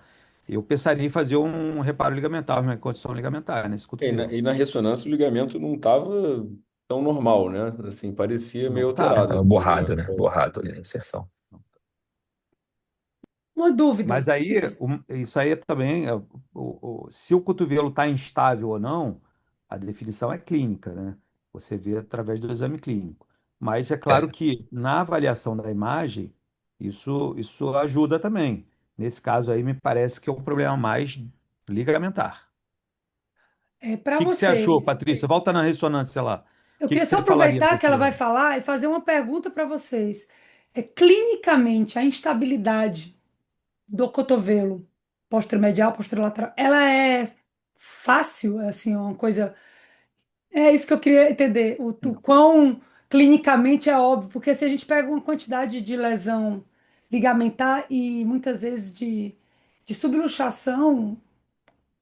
eu pensaria em fazer um reparo ligamentar, uma reconstrução ligamentar nesse E na, cotovelo. e na ressonância o ligamento não estava tão normal, né? Assim, parecia meio Não tá. alterado Tava aquilo ali, borrado, né? né? Borrado ali na inserção. Uma dúvida. Mas aí, isso aí também, se o cotovelo está instável ou não, a definição é clínica, né? Você vê através do exame clínico. Mas é claro É, que na avaliação da imagem, isso ajuda também. Nesse caso aí, me parece que é um problema mais ligamentar. O Para que que você achou, vocês, Patrícia? Volta na ressonância lá. O eu que queria que só você falaria aproveitar que desse ela vai exame? falar e fazer uma pergunta para vocês. Clinicamente, a instabilidade do cotovelo posteromedial, posterolateral, ela é fácil, assim, uma coisa. É isso que eu queria entender, o quão clinicamente é óbvio, porque se a gente pega uma quantidade de lesão ligamentar e muitas vezes de subluxação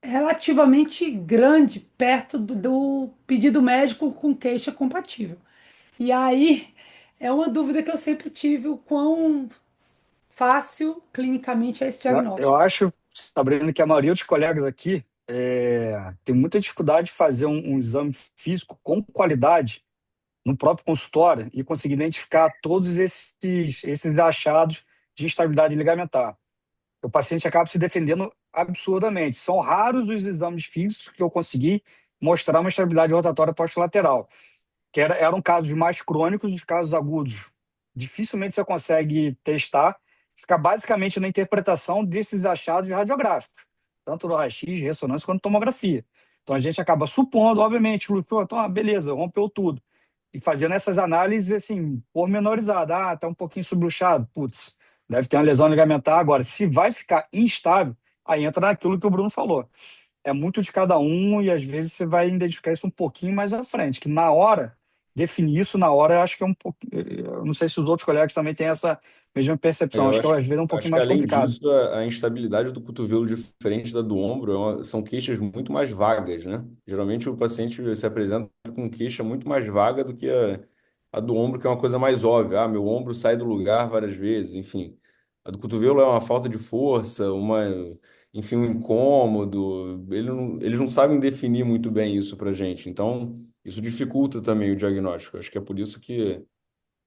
relativamente grande, perto do pedido médico com queixa compatível. E aí é uma dúvida que eu sempre tive, o quão fácil clinicamente é esse Eu diagnóstico. acho, Sabrina, que a maioria dos colegas aqui tem muita dificuldade de fazer um exame físico com qualidade no próprio consultório e conseguir identificar todos esses achados de instabilidade ligamentar. O paciente acaba se defendendo absurdamente. São raros os exames físicos que eu consegui mostrar uma estabilidade rotatória pós-lateral. eram casos mais crônicos, os casos agudos. Dificilmente você consegue testar, fica basicamente na interpretação desses achados radiográficos, tanto no raio-x, ressonância, quanto tomografia. Então a gente acaba supondo, obviamente, então, beleza, rompeu tudo. E fazendo essas análises, assim, pormenorizadas. Ah, tá um pouquinho subluxado, putz, deve ter uma lesão ligamentar. Agora, se vai ficar instável, aí entra naquilo que o Bruno falou. É muito de cada um e às vezes você vai identificar isso um pouquinho mais à frente, que na hora, definir isso na hora, eu acho que é um pouco. Eu não sei se os outros colegas também têm essa mesma percepção. Eu Acho que acho, às vezes é um acho pouquinho que mais além complicado. disso, a instabilidade do cotovelo diferente da do ombro são queixas muito mais vagas, né? Geralmente o paciente se apresenta com queixa muito mais vaga do que a do ombro, que é uma coisa mais óbvia. Ah, meu ombro sai do lugar várias vezes, enfim. A do cotovelo é uma falta de força, enfim, um incômodo. Eles não sabem definir muito bem isso pra gente. Então, isso dificulta também o diagnóstico. Acho que é por isso que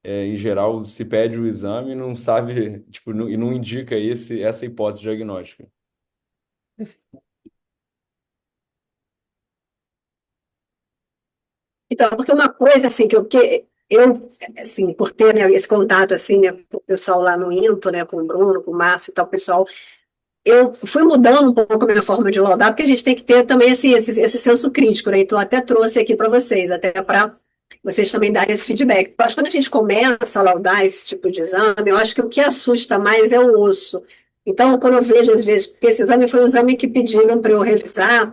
em geral, se pede o exame e não sabe, tipo, e não indica essa hipótese diagnóstica. Então, porque uma coisa assim que eu assim, por ter, né, esse contato assim, né, com o pessoal lá no INTO, né, com o Bruno, com o Márcio e tal, pessoal, eu fui mudando um pouco a minha forma de laudar, porque a gente tem que ter também esse senso crítico, né? Então, eu até trouxe aqui para vocês, até para vocês também darem esse feedback. Eu acho que quando a gente começa a laudar esse tipo de exame, eu acho que o que assusta mais é o osso. Então, quando eu vejo, às vezes, que esse exame foi um exame que pediram para eu revisar,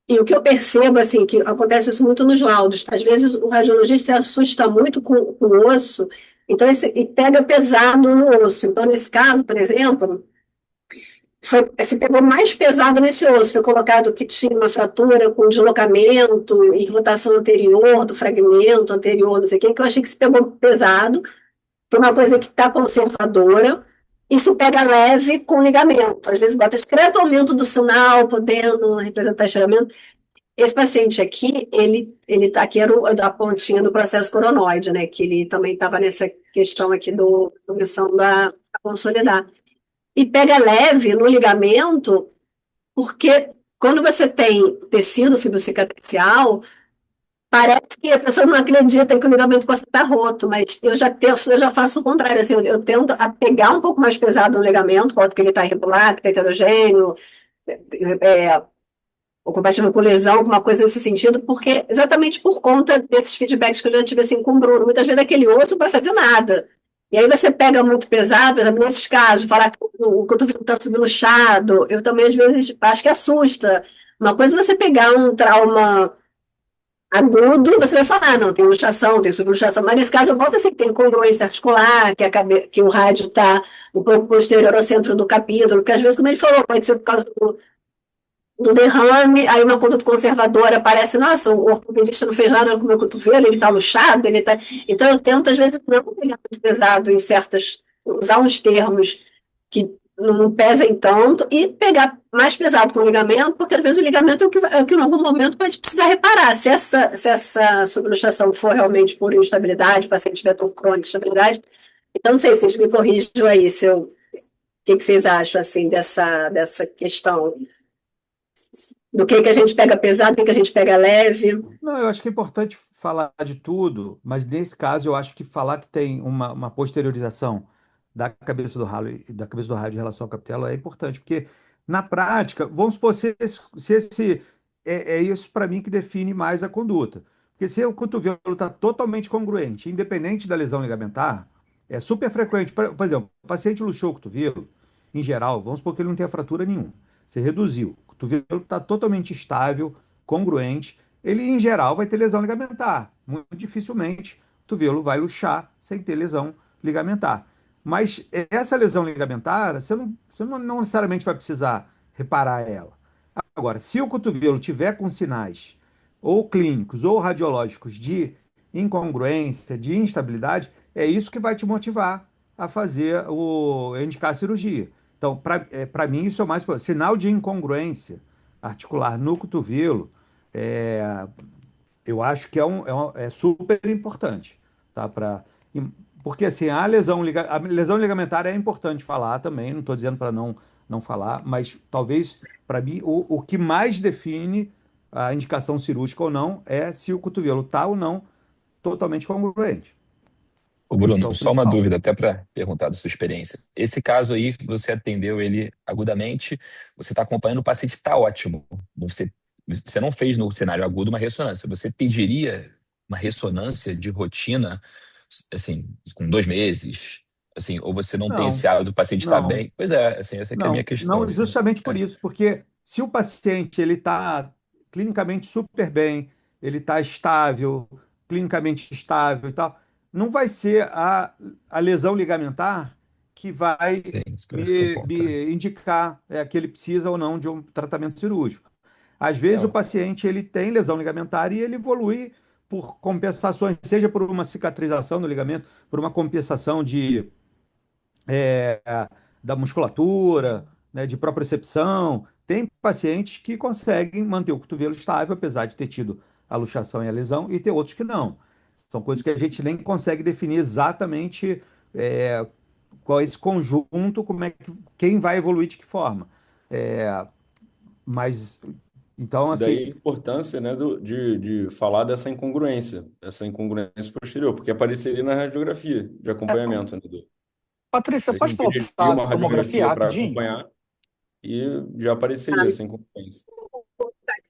e o que eu percebo, assim, que acontece isso muito nos laudos. Às vezes, o radiologista se assusta muito com o osso, então, e pega pesado no osso. Então, nesse caso, por exemplo, se pegou mais pesado nesse osso, foi colocado que tinha uma fratura com deslocamento e rotação anterior do fragmento anterior, não sei o quê, que eu achei que se pegou pesado, por uma coisa que está conservadora, e se pega leve com ligamento. Às vezes bota discreto aumento do sinal, podendo representar estiramento. Esse paciente aqui, ele tá aqui, era da pontinha do processo coronoide, né? Que ele também estava nessa questão aqui começando a consolidar. E pega leve no ligamento, porque quando você tem tecido fibrocicatricial, parece que a pessoa não acredita que o ligamento possa estar roto, mas eu já faço o contrário, assim, eu tento a pegar um pouco mais pesado no ligamento, quanto que ele está irregular, que está heterogêneo, é, ou compatível com lesão, alguma coisa nesse sentido, porque exatamente por conta desses feedbacks que eu já tive assim com o Bruno, muitas vezes aquele osso não vai fazer nada. E aí você pega muito pesado, por exemplo, nesses casos, falar que o cotovelo está subluxado, eu também às vezes acho que assusta. Uma coisa é você pegar um trauma agudo, você vai falar, não, tem luxação, tem subluxação, mas nesse caso eu volto assim, tem incongruência articular, que o rádio está um pouco posterior ao centro do capítulo, porque às vezes, como ele falou, pode ser por causa do derrame, aí uma conduta conservadora parece, nossa, o ortopedista não fez nada com o meu cotovelo, ele está luxado, ele tá. Então eu tento, às vezes, não pegar muito pesado em certas, usar uns termos que não pesem tanto e pegar mais pesado com o ligamento, porque às vezes o ligamento é o que em algum momento pode precisar reparar. Se essa subluxação for realmente por instabilidade, o paciente tiver dor crônica, instabilidade, então não sei, vocês me corrijam aí, o que vocês acham assim dessa questão do que a gente pega pesado, o que a gente pega leve. Não, eu acho que é importante falar de tudo, mas nesse caso eu acho que falar que tem uma posteriorização da cabeça do rádio em relação ao capitelo é importante, porque na prática, vamos supor, se esse é isso para mim que define mais a conduta. Porque se o cotovelo está totalmente congruente, independente da lesão ligamentar, é super frequente. Por exemplo, o paciente luxou o cotovelo, em geral, vamos supor que ele não tenha fratura nenhuma. Você reduziu, o cotovelo está totalmente estável, congruente, ele em geral vai ter lesão ligamentar. Muito dificilmente o cotovelo vai luxar sem ter lesão ligamentar. Mas essa lesão ligamentar, você não necessariamente vai precisar reparar ela. Agora, se o cotovelo tiver com sinais ou clínicos ou radiológicos de incongruência, de instabilidade, é isso que vai te motivar a a indicar a cirurgia. Então, para mim, isso é o mais sinal de incongruência articular no cotovelo. É, eu acho que é super importante, tá? Porque assim, a lesão ligamentar é importante falar também, não estou dizendo para não falar, mas talvez para mim o que mais define a indicação cirúrgica ou não é se o cotovelo está ou não totalmente congruente. Ô, Esse é Bruno, o só uma principal. dúvida, até para perguntar da sua experiência. Esse caso aí, você atendeu ele agudamente, você está acompanhando, o paciente está ótimo. Você não fez no cenário agudo uma ressonância. Você pediria uma ressonância de rotina, assim, com 2 meses, assim, ou você não tem esse Não, hábito, o paciente está não. bem? Pois é, assim, essa que é a minha questão, Não, assim. justamente por É, isso, porque se o paciente ele está clinicamente super bem, ele está estável, clinicamente estável e tal, não vai ser a lesão ligamentar que vai sim, esse que é o ponto. É. me indicar que ele precisa ou não de um tratamento cirúrgico. Às vezes o É, paciente ele tem lesão ligamentar e ele evolui por compensações, seja por uma cicatrização do ligamento, por uma compensação é, da musculatura, né, de propriocepção. Tem pacientes que conseguem manter o cotovelo estável, apesar de ter tido a luxação e a lesão, e tem outros que não. São coisas que a gente nem consegue definir exatamente é, qual é esse conjunto, como é que, quem vai evoluir de que forma. É, mas, então, e daí assim, a importância, né, de falar dessa incongruência, essa incongruência posterior, porque apareceria na radiografia de acompanhamento, né, Patrícia, a pode gente pediria voltar a uma tomografia radiografia para rapidinho? acompanhar e já apareceria essa incongruência.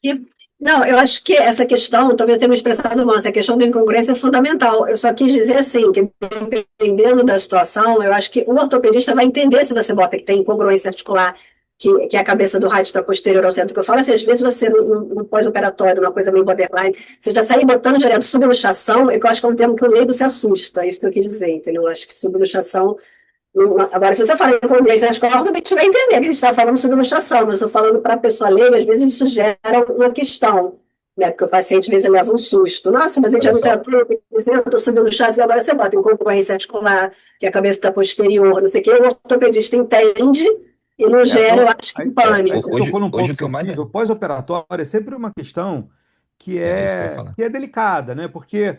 E- não, eu acho que essa questão, talvez eu tenha me expressado mal, essa questão da incongruência é fundamental. Eu só quis dizer assim, que dependendo da situação, eu acho que o ortopedista vai entender se você bota que tem incongruência articular, que a cabeça do rádio está posterior ao centro, que eu falo assim, às vezes você, no pós-operatório, uma coisa meio borderline, você já sai botando direto subluxação, é que eu acho que é um termo que o leigo se assusta, é isso que eu quis dizer, entendeu? Eu acho que subluxação agora, se você fala em congruência na escola, a gente vai entender que a gente está falando sobre ilustração, mas eu estou falando para a pessoa leiga, às vezes isso gera uma questão, né? Porque o paciente às vezes leva um susto. Nossa, mas a gente já Olha não só, tratou, eu estou subindo o chassi, agora você bota em concorrência articular, que a cabeça está posterior, não sei o quê, o ortopedista entende e não gera, eu acho que, aí pânico. você tocou num hoje ponto o que eu mais. sensível. Pós-operatório é sempre uma questão É isso que eu ia falar. que é delicada, né? Porque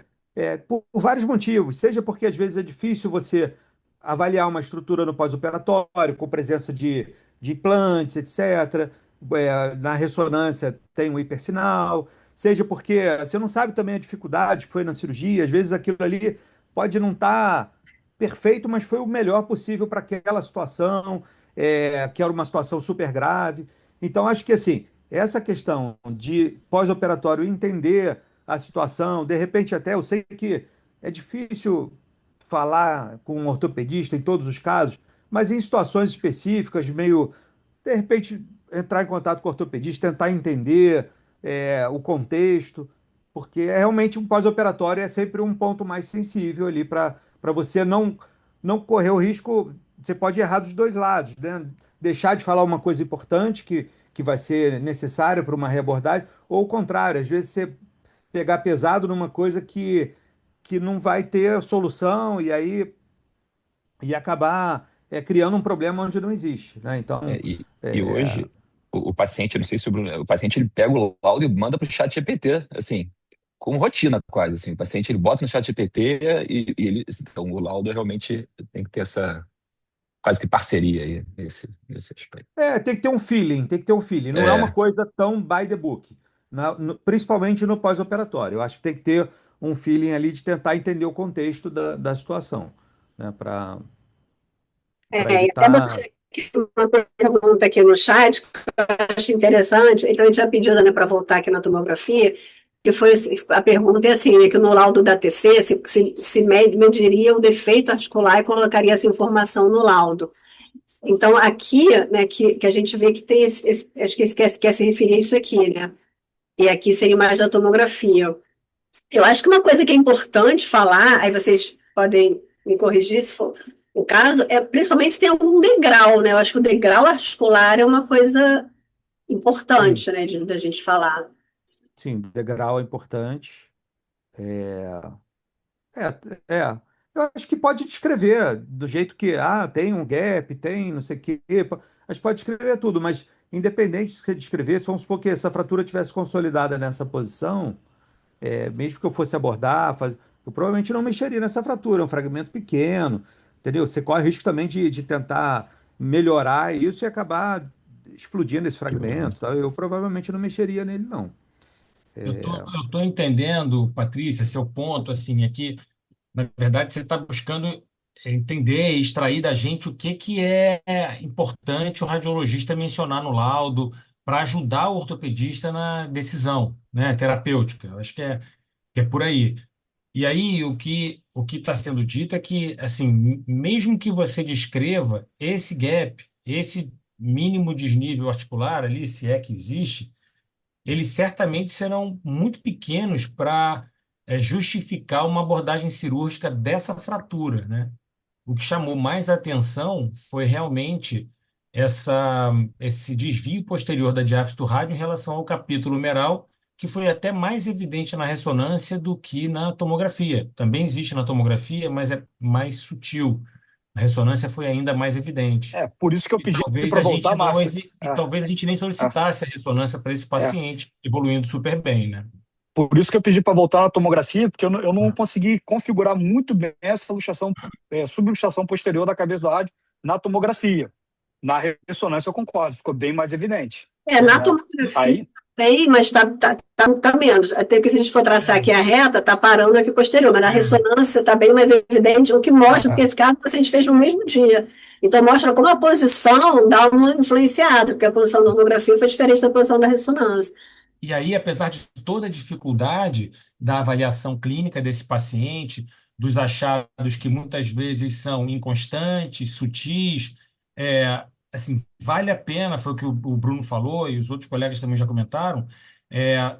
por vários motivos, seja porque às vezes é difícil você avaliar uma estrutura no pós-operatório, com presença de implantes, etc. Na ressonância tem um hipersinal, seja porque você não sabe também a dificuldade que foi na cirurgia, às vezes aquilo ali pode não estar perfeito, mas foi o melhor possível para aquela situação, que era uma situação super grave. Então, acho que assim, essa questão de pós-operatório entender a situação, de repente até eu sei que é difícil falar com um ortopedista em todos os casos, mas em situações específicas, meio, de repente, entrar em contato com o ortopedista, tentar entender o contexto, porque realmente um pós-operatório é sempre um ponto mais sensível ali para você não correr o risco, você pode errar dos dois lados, né? Deixar de falar uma coisa importante que vai ser necessária para uma reabordagem, ou o contrário, às vezes você pegar pesado numa coisa que não vai ter solução e acabar criando um problema onde não existe, né? É, Então, e hoje, o paciente, eu não sei se o paciente ele pega o laudo e manda para o chat GPT, assim, com rotina quase, assim. O paciente ele bota no chat GPT e ele, então o laudo realmente tem que ter essa quase que parceria aí nesse aspecto. tem que ter um feeling, tem que ter um feeling. Não é uma É, coisa tão by the book, principalmente no pós-operatório. Eu acho que tem que ter um feeling ali de tentar entender o contexto da situação, né? Para E até botar evitar. uma pergunta aqui no chat, que eu acho interessante, então a gente já pediu, né, para voltar aqui na tomografia, que foi a pergunta é assim, né, que no laudo da TC se mediria o defeito articular e colocaria essa informação no laudo. Então, aqui, né, que a gente vê que tem acho que quer se referir a isso aqui, né? E aqui seria mais da tomografia. Eu acho que uma coisa que é importante falar, aí vocês podem me corrigir se for o caso, é principalmente se tem algum degrau, né? Eu acho que o degrau articular é uma coisa Sim, importante, né, da gente falar. sim, degrau é importante. É. Eu acho que pode descrever do jeito que, tem um gap, tem não sei o quê. A gente pode descrever tudo, mas independente de você descrever, se vamos supor que essa fratura tivesse consolidada nessa posição, mesmo que eu fosse abordar, eu provavelmente não mexeria nessa fratura, é um fragmento pequeno, entendeu? Você corre o risco também de tentar melhorar isso e acabar explodindo esse que fragmento, bonito. tá? Eu provavelmente não mexeria nele, não. Eu tô entendendo, Patrícia, seu ponto, assim, é que, na verdade, você está buscando entender e extrair da gente o que é importante o radiologista mencionar no laudo para ajudar o ortopedista na decisão, né, terapêutica. Eu acho que é por aí. E aí, o que está sendo dito é que, assim, mesmo que você descreva esse gap, esse mínimo desnível articular ali, se é que existe, eles certamente serão muito pequenos para justificar uma abordagem cirúrgica dessa fratura, né? O que chamou mais atenção foi realmente esse desvio posterior da diáfise do rádio em relação ao capítulo humeral, que foi até mais evidente na ressonância do que na tomografia. Também existe na tomografia, mas é mais sutil. A ressonância foi ainda mais evidente. Por isso que eu E pedi talvez para a gente voltar, não, Márcio. e talvez a gente nem É, solicitasse a ressonância para esse é. paciente, evoluindo super bem, né? Por isso que eu pedi para voltar na tomografia, porque eu não consegui configurar muito bem essa luxação, subluxação posterior da cabeça do rádio na tomografia. Na ressonância eu concordo, ficou bem mais evidente, Na né? tomografia Aí, tem, mas tá menos. Até que se a gente for traçar aqui a reta, tá parando aqui posterior, mas na ressonância está bem mais evidente, o que mostra que esse caso o paciente fez no mesmo dia. Então mostra como a posição dá uma influenciada, porque a posição da tomografia foi diferente da posição da ressonância. E aí, apesar de toda a dificuldade da avaliação clínica desse paciente, dos achados que muitas vezes são inconstantes, sutis, assim, vale a pena, foi o que o Bruno falou e os outros colegas também já comentaram,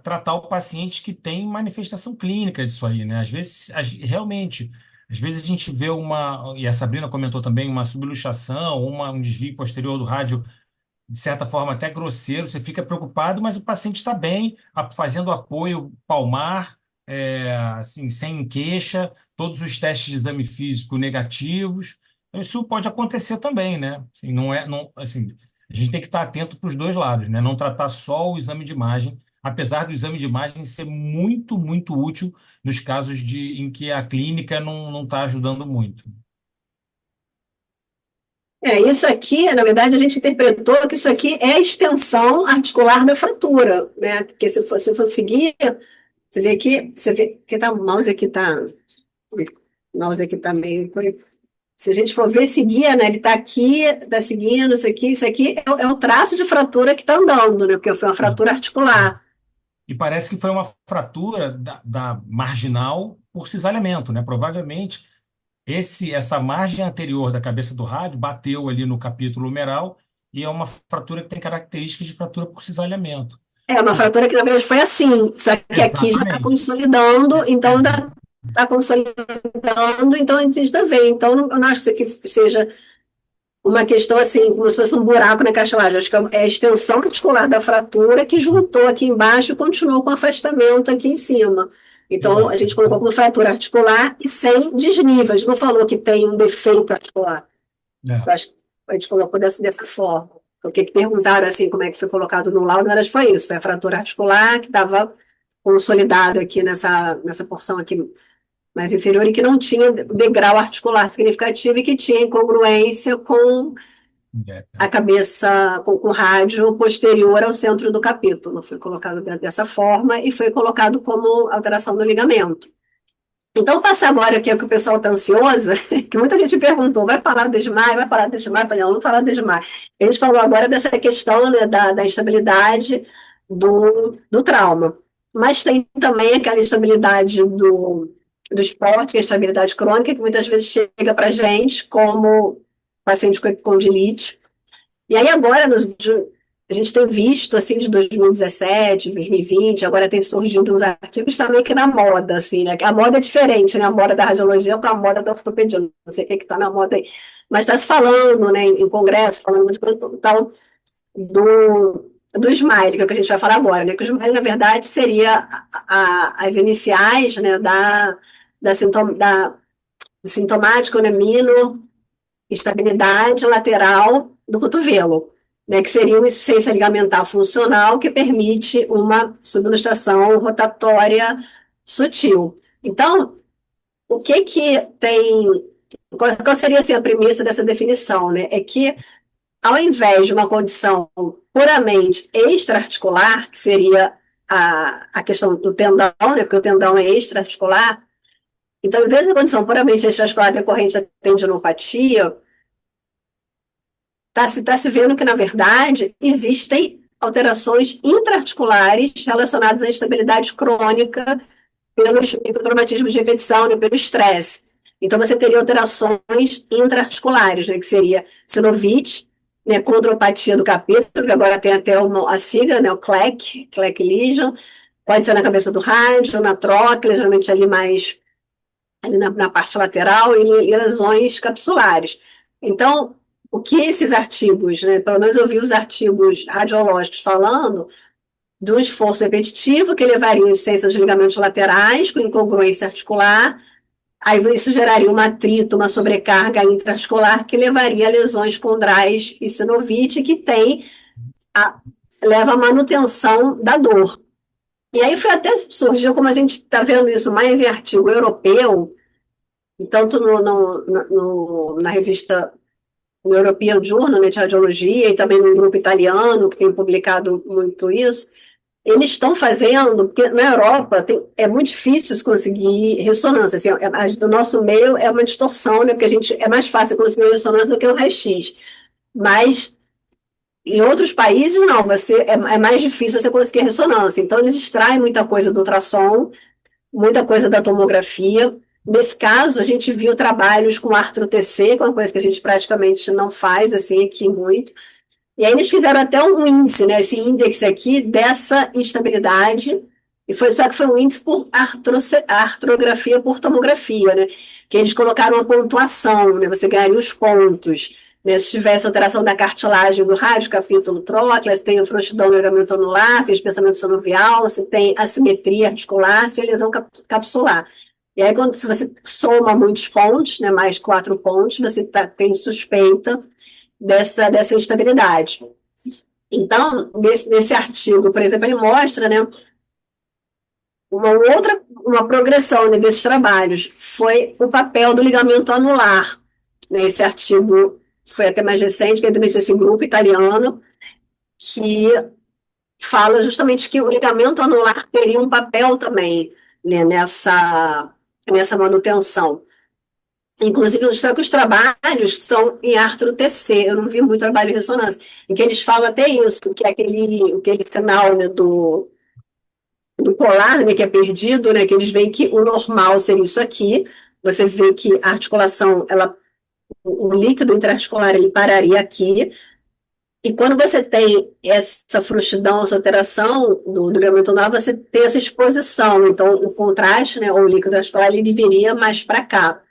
tratar o paciente que tem manifestação clínica disso aí, né? Às vezes, realmente, às vezes a gente vê e a Sabrina comentou também, uma subluxação, um desvio posterior do rádio de certa forma até grosseiro, você fica preocupado, mas o paciente está bem, fazendo apoio palmar, assim, sem queixa, todos os testes de exame físico negativos. Então, isso pode acontecer também, né? Assim, assim, a gente tem que estar atento para os dois lados, né? Não tratar só o exame de imagem, apesar do exame de imagem ser muito, muito útil nos casos em que a clínica não está ajudando muito. Isso aqui, na verdade, a gente interpretou que isso aqui é a extensão articular da fratura, né? Porque se for seguir, você vê que o mouse aqui tá meio se a gente for ver, seguir, né? Ele está aqui, está seguindo, isso aqui é o traço de fratura que está andando, né? Porque foi uma fratura articular. E parece que foi uma fratura da marginal por cisalhamento, né? Provavelmente essa margem anterior da cabeça do rádio bateu ali no capítulo humeral e é uma fratura que tem características de fratura por cisalhamento. É uma fratura que, na verdade, foi assim, só que aqui já está Exatamente. consolidando, então ainda está consolidando, então a gente está vendo. Então, eu não acho que isso aqui seja uma questão assim, como se fosse um buraco na cartilagem. Acho que é a extensão articular da fratura que juntou aqui embaixo e continuou com afastamento aqui em cima. Então, a gente colocou como fratura articular e sem desnível. A gente não falou que tem um defeito articular. Eu acho que a gente colocou dessa forma. Porque que perguntaram assim como é que foi colocado no laudo, mas foi isso, foi a fratura articular que estava consolidada aqui nessa porção aqui mais inferior e que não tinha degrau articular significativo e que tinha incongruência com a cabeça, com o rádio posterior ao centro do capítulo. Foi colocado dessa forma e foi colocado como alteração do ligamento. Então, passa agora aqui, que o pessoal está ansioso, que muita gente perguntou, vai falar do SMAI? Vai falar do SMAI? Eu falei, não, vamos falar do SMAI. A gente falou agora dessa questão, né, da instabilidade do trauma. Mas tem também aquela instabilidade do esporte, que é a estabilidade crônica, que muitas vezes chega para a gente como paciente com epicondilite. E aí agora, a gente tem visto, assim, de 2017, 2020, agora tem surgido uns artigos também que na moda, assim, né? A moda é diferente, né? A moda da radiologia para a moda da ortopedia. Não sei o que está na moda aí. Mas está se falando, né, em congresso, falando muito tal, do SMILE, que é o que a gente vai falar agora, né? Que o SMILE, na verdade, seria as iniciais, né, da sintomática, né, estabilidade lateral do cotovelo, né, que seria uma insuficiência ligamentar funcional que permite uma subluxação rotatória sutil. Então, o que tem... Qual seria assim, a premissa dessa definição? Né? É que, ao invés de uma condição puramente extraarticular, que seria a questão do tendão, né, porque o tendão é extra-articular. Então, em vez da condição puramente extra-articular decorrente da tendinopatia, tá se vendo que, na verdade, existem alterações intra-articulares relacionadas à instabilidade crônica pelos microtraumatismos de repetição, né, pelo estresse. Então, você teria alterações intra-articulares, né, que seria sinovite, né, condropatia do capítulo, que agora tem até a sigla, né, o CLEC lesion, pode ser na cabeça do rádio, na tróclea, geralmente ali mais ali na parte lateral, e lesões capsulares. Então, o que esses artigos, né, pelo menos eu vi os artigos radiológicos falando do esforço repetitivo que levaria a insuficiência dos ligamentos laterais com incongruência articular, aí isso geraria um atrito, uma sobrecarga intraarticular que levaria a lesões condrais e sinovite, que leva à manutenção da dor. E aí surgiu, como a gente está vendo isso mais em artigo europeu, tanto na revista no European Journal, né, de Radiologia, e também num grupo italiano que tem publicado muito isso, eles estão fazendo, porque na Europa é muito difícil se conseguir ressonância. Assim, do nosso meio é uma distorção, né, porque é mais fácil conseguir uma ressonância do que um raio-x. Mas em outros países, não, é mais difícil você conseguir ressonância. Então, eles extraem muita coisa do ultrassom, muita coisa da tomografia. Nesse caso, a gente viu trabalhos com artro-TC, que é uma coisa que a gente praticamente não faz assim aqui muito. E aí eles fizeram até um índice, né, esse índice aqui dessa instabilidade, só que foi um índice por artrografia por tomografia, né, que eles colocaram uma pontuação, né, você ganharia os pontos, né, se tivesse alteração da cartilagem do rádio, capítulo tróclea, se tem frouxidão do ligamento anular, se tem espessamento sinovial, se tem assimetria articular, se tem lesão capsular. E aí, se você soma muitos pontos, né, mais 4 pontos, você tem suspeita dessa instabilidade. Então, nesse artigo, por exemplo, ele mostra, né, uma progressão, né, desses trabalhos, foi o papel do ligamento anular. Né, esse artigo foi até mais recente, que é desse grupo italiano, que fala justamente que o ligamento anular teria um papel também, né, nessa manutenção. Inclusive, só que os trabalhos são em artro-TC, eu não vi muito trabalho em ressonância, em que eles falam até isso, que é aquele sinal, né, do polar, né, que é perdido, né, que eles veem que o normal seria isso aqui, você vê que a articulação, o líquido intraarticular, ele pararia aqui, e quando você tem essa frouxidão, essa alteração do ligamento anular, você tem essa exposição, então o contraste, né, ou o líquido articular, ele viria mais para cá.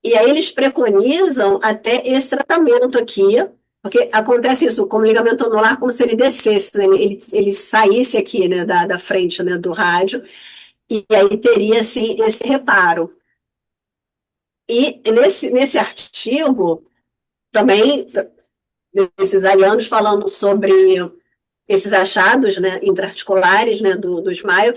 E aí eles preconizam até esse tratamento aqui, porque acontece isso, como ligamento anular, como se ele descesse, né? Ele saísse aqui, né, da frente, né, do rádio, e aí teria, assim, esse reparo. E nesse artigo, também, desses arianos falando sobre esses achados, né, intraarticulares, né, do Smile,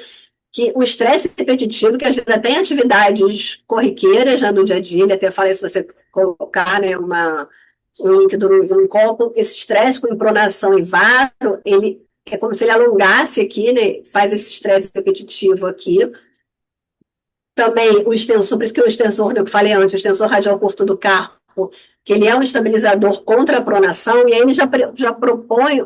que o estresse repetitivo, que às vezes até em atividades corriqueiras, né, do dia a dia, ele até fala, se você colocar, né, um líquido num copo, esse estresse com impronação e varo, ele é como se ele alongasse aqui, né, faz esse estresse repetitivo aqui. Também o extensor, por isso que o extensor, né, que eu falei antes, o extensor radial curto do carpo, que ele é um estabilizador contra a pronação, e aí ele já propõe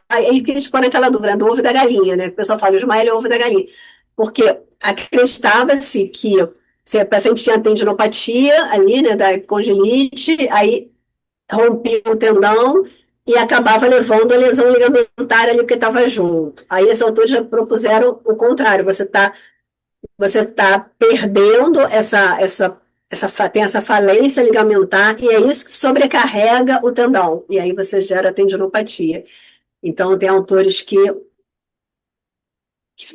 aí que eles põem aquela dúvida do ovo da galinha, né? O pessoal fala, o Ismael é o ovo da galinha. Porque acreditava-se que se a paciente tinha tendinopatia ali, né, da epicondilite, aí rompia o tendão e acabava levando a lesão ligamentar ali porque estava junto. Aí esses autores já propuseram o contrário, você tá perdendo tem essa falência ligamentar, e é isso que sobrecarrega o tendão, e aí você gera tendinopatia. Então, tem autores que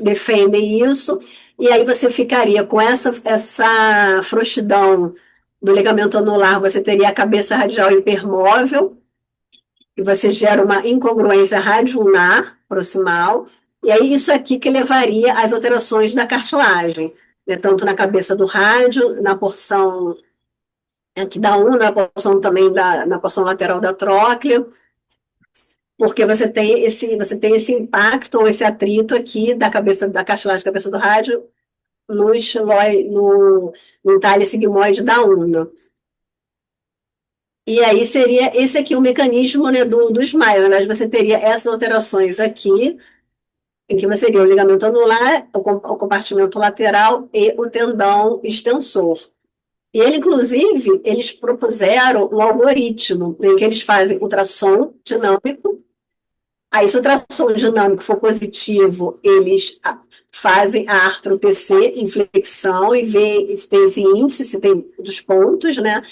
defendem isso, e aí você ficaria com essa frouxidão do ligamento anular, você teria a cabeça radial hipermóvel, e você gera uma incongruência radio-ulnar proximal, e aí isso aqui que levaria às alterações da cartilagem, né, tanto na cabeça do rádio, na porção aqui da na porção também na porção lateral da tróclea, porque você tem esse impacto ou esse atrito aqui da cabeça, da cartilagem da cabeça do rádio no entalhe sigmoide da ulna. E aí seria esse aqui o mecanismo, né, do SMILE. Na verdade, você teria essas alterações aqui, em que você teria o ligamento anular, o compartimento lateral e o tendão extensor. E ele, inclusive, eles propuseram um algoritmo em que eles fazem ultrassom dinâmico. Aí, se o ultrassom dinâmico for positivo, eles fazem a artro-TC em flexão e vê se tem esse índice, se tem dos pontos, né?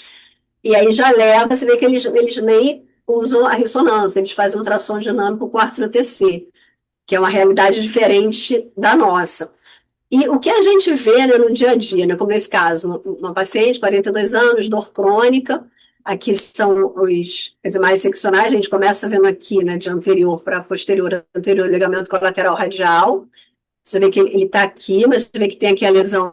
E aí já leva, você vê que eles nem usam a ressonância, eles fazem um ultrassom dinâmico com artro-TC, que é uma realidade diferente da nossa. E o que a gente vê, né, no dia a dia, né, como nesse caso, uma paciente, 42 anos, dor crônica, aqui são as imagens seccionais, a gente começa vendo aqui, né, de anterior para posterior, anterior ligamento colateral radial, você vê que ele está aqui, mas você vê que tem aqui a lesão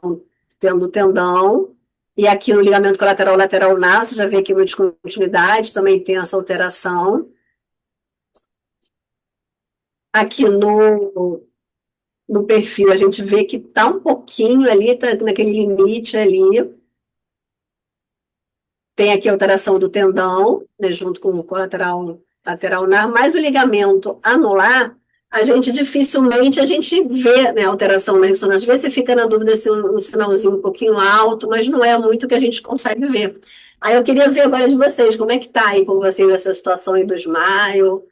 tendo o tendão, e aqui no ligamento colateral lateral ulnar, você já vê aqui uma descontinuidade, também tem essa alteração. Aqui no perfil, a gente vê que está um pouquinho ali, está naquele limite ali. Tem aqui a alteração do tendão, né, junto com o colateral lateral ulnar, mas o ligamento anular, a gente dificilmente vê, né, alteração na ressonância. Às vezes você fica na dúvida se um sinalzinho um pouquinho alto, mas não é muito que a gente consegue ver. Aí eu queria ver agora de vocês, como é que está aí com vocês essa situação aí do SMILE?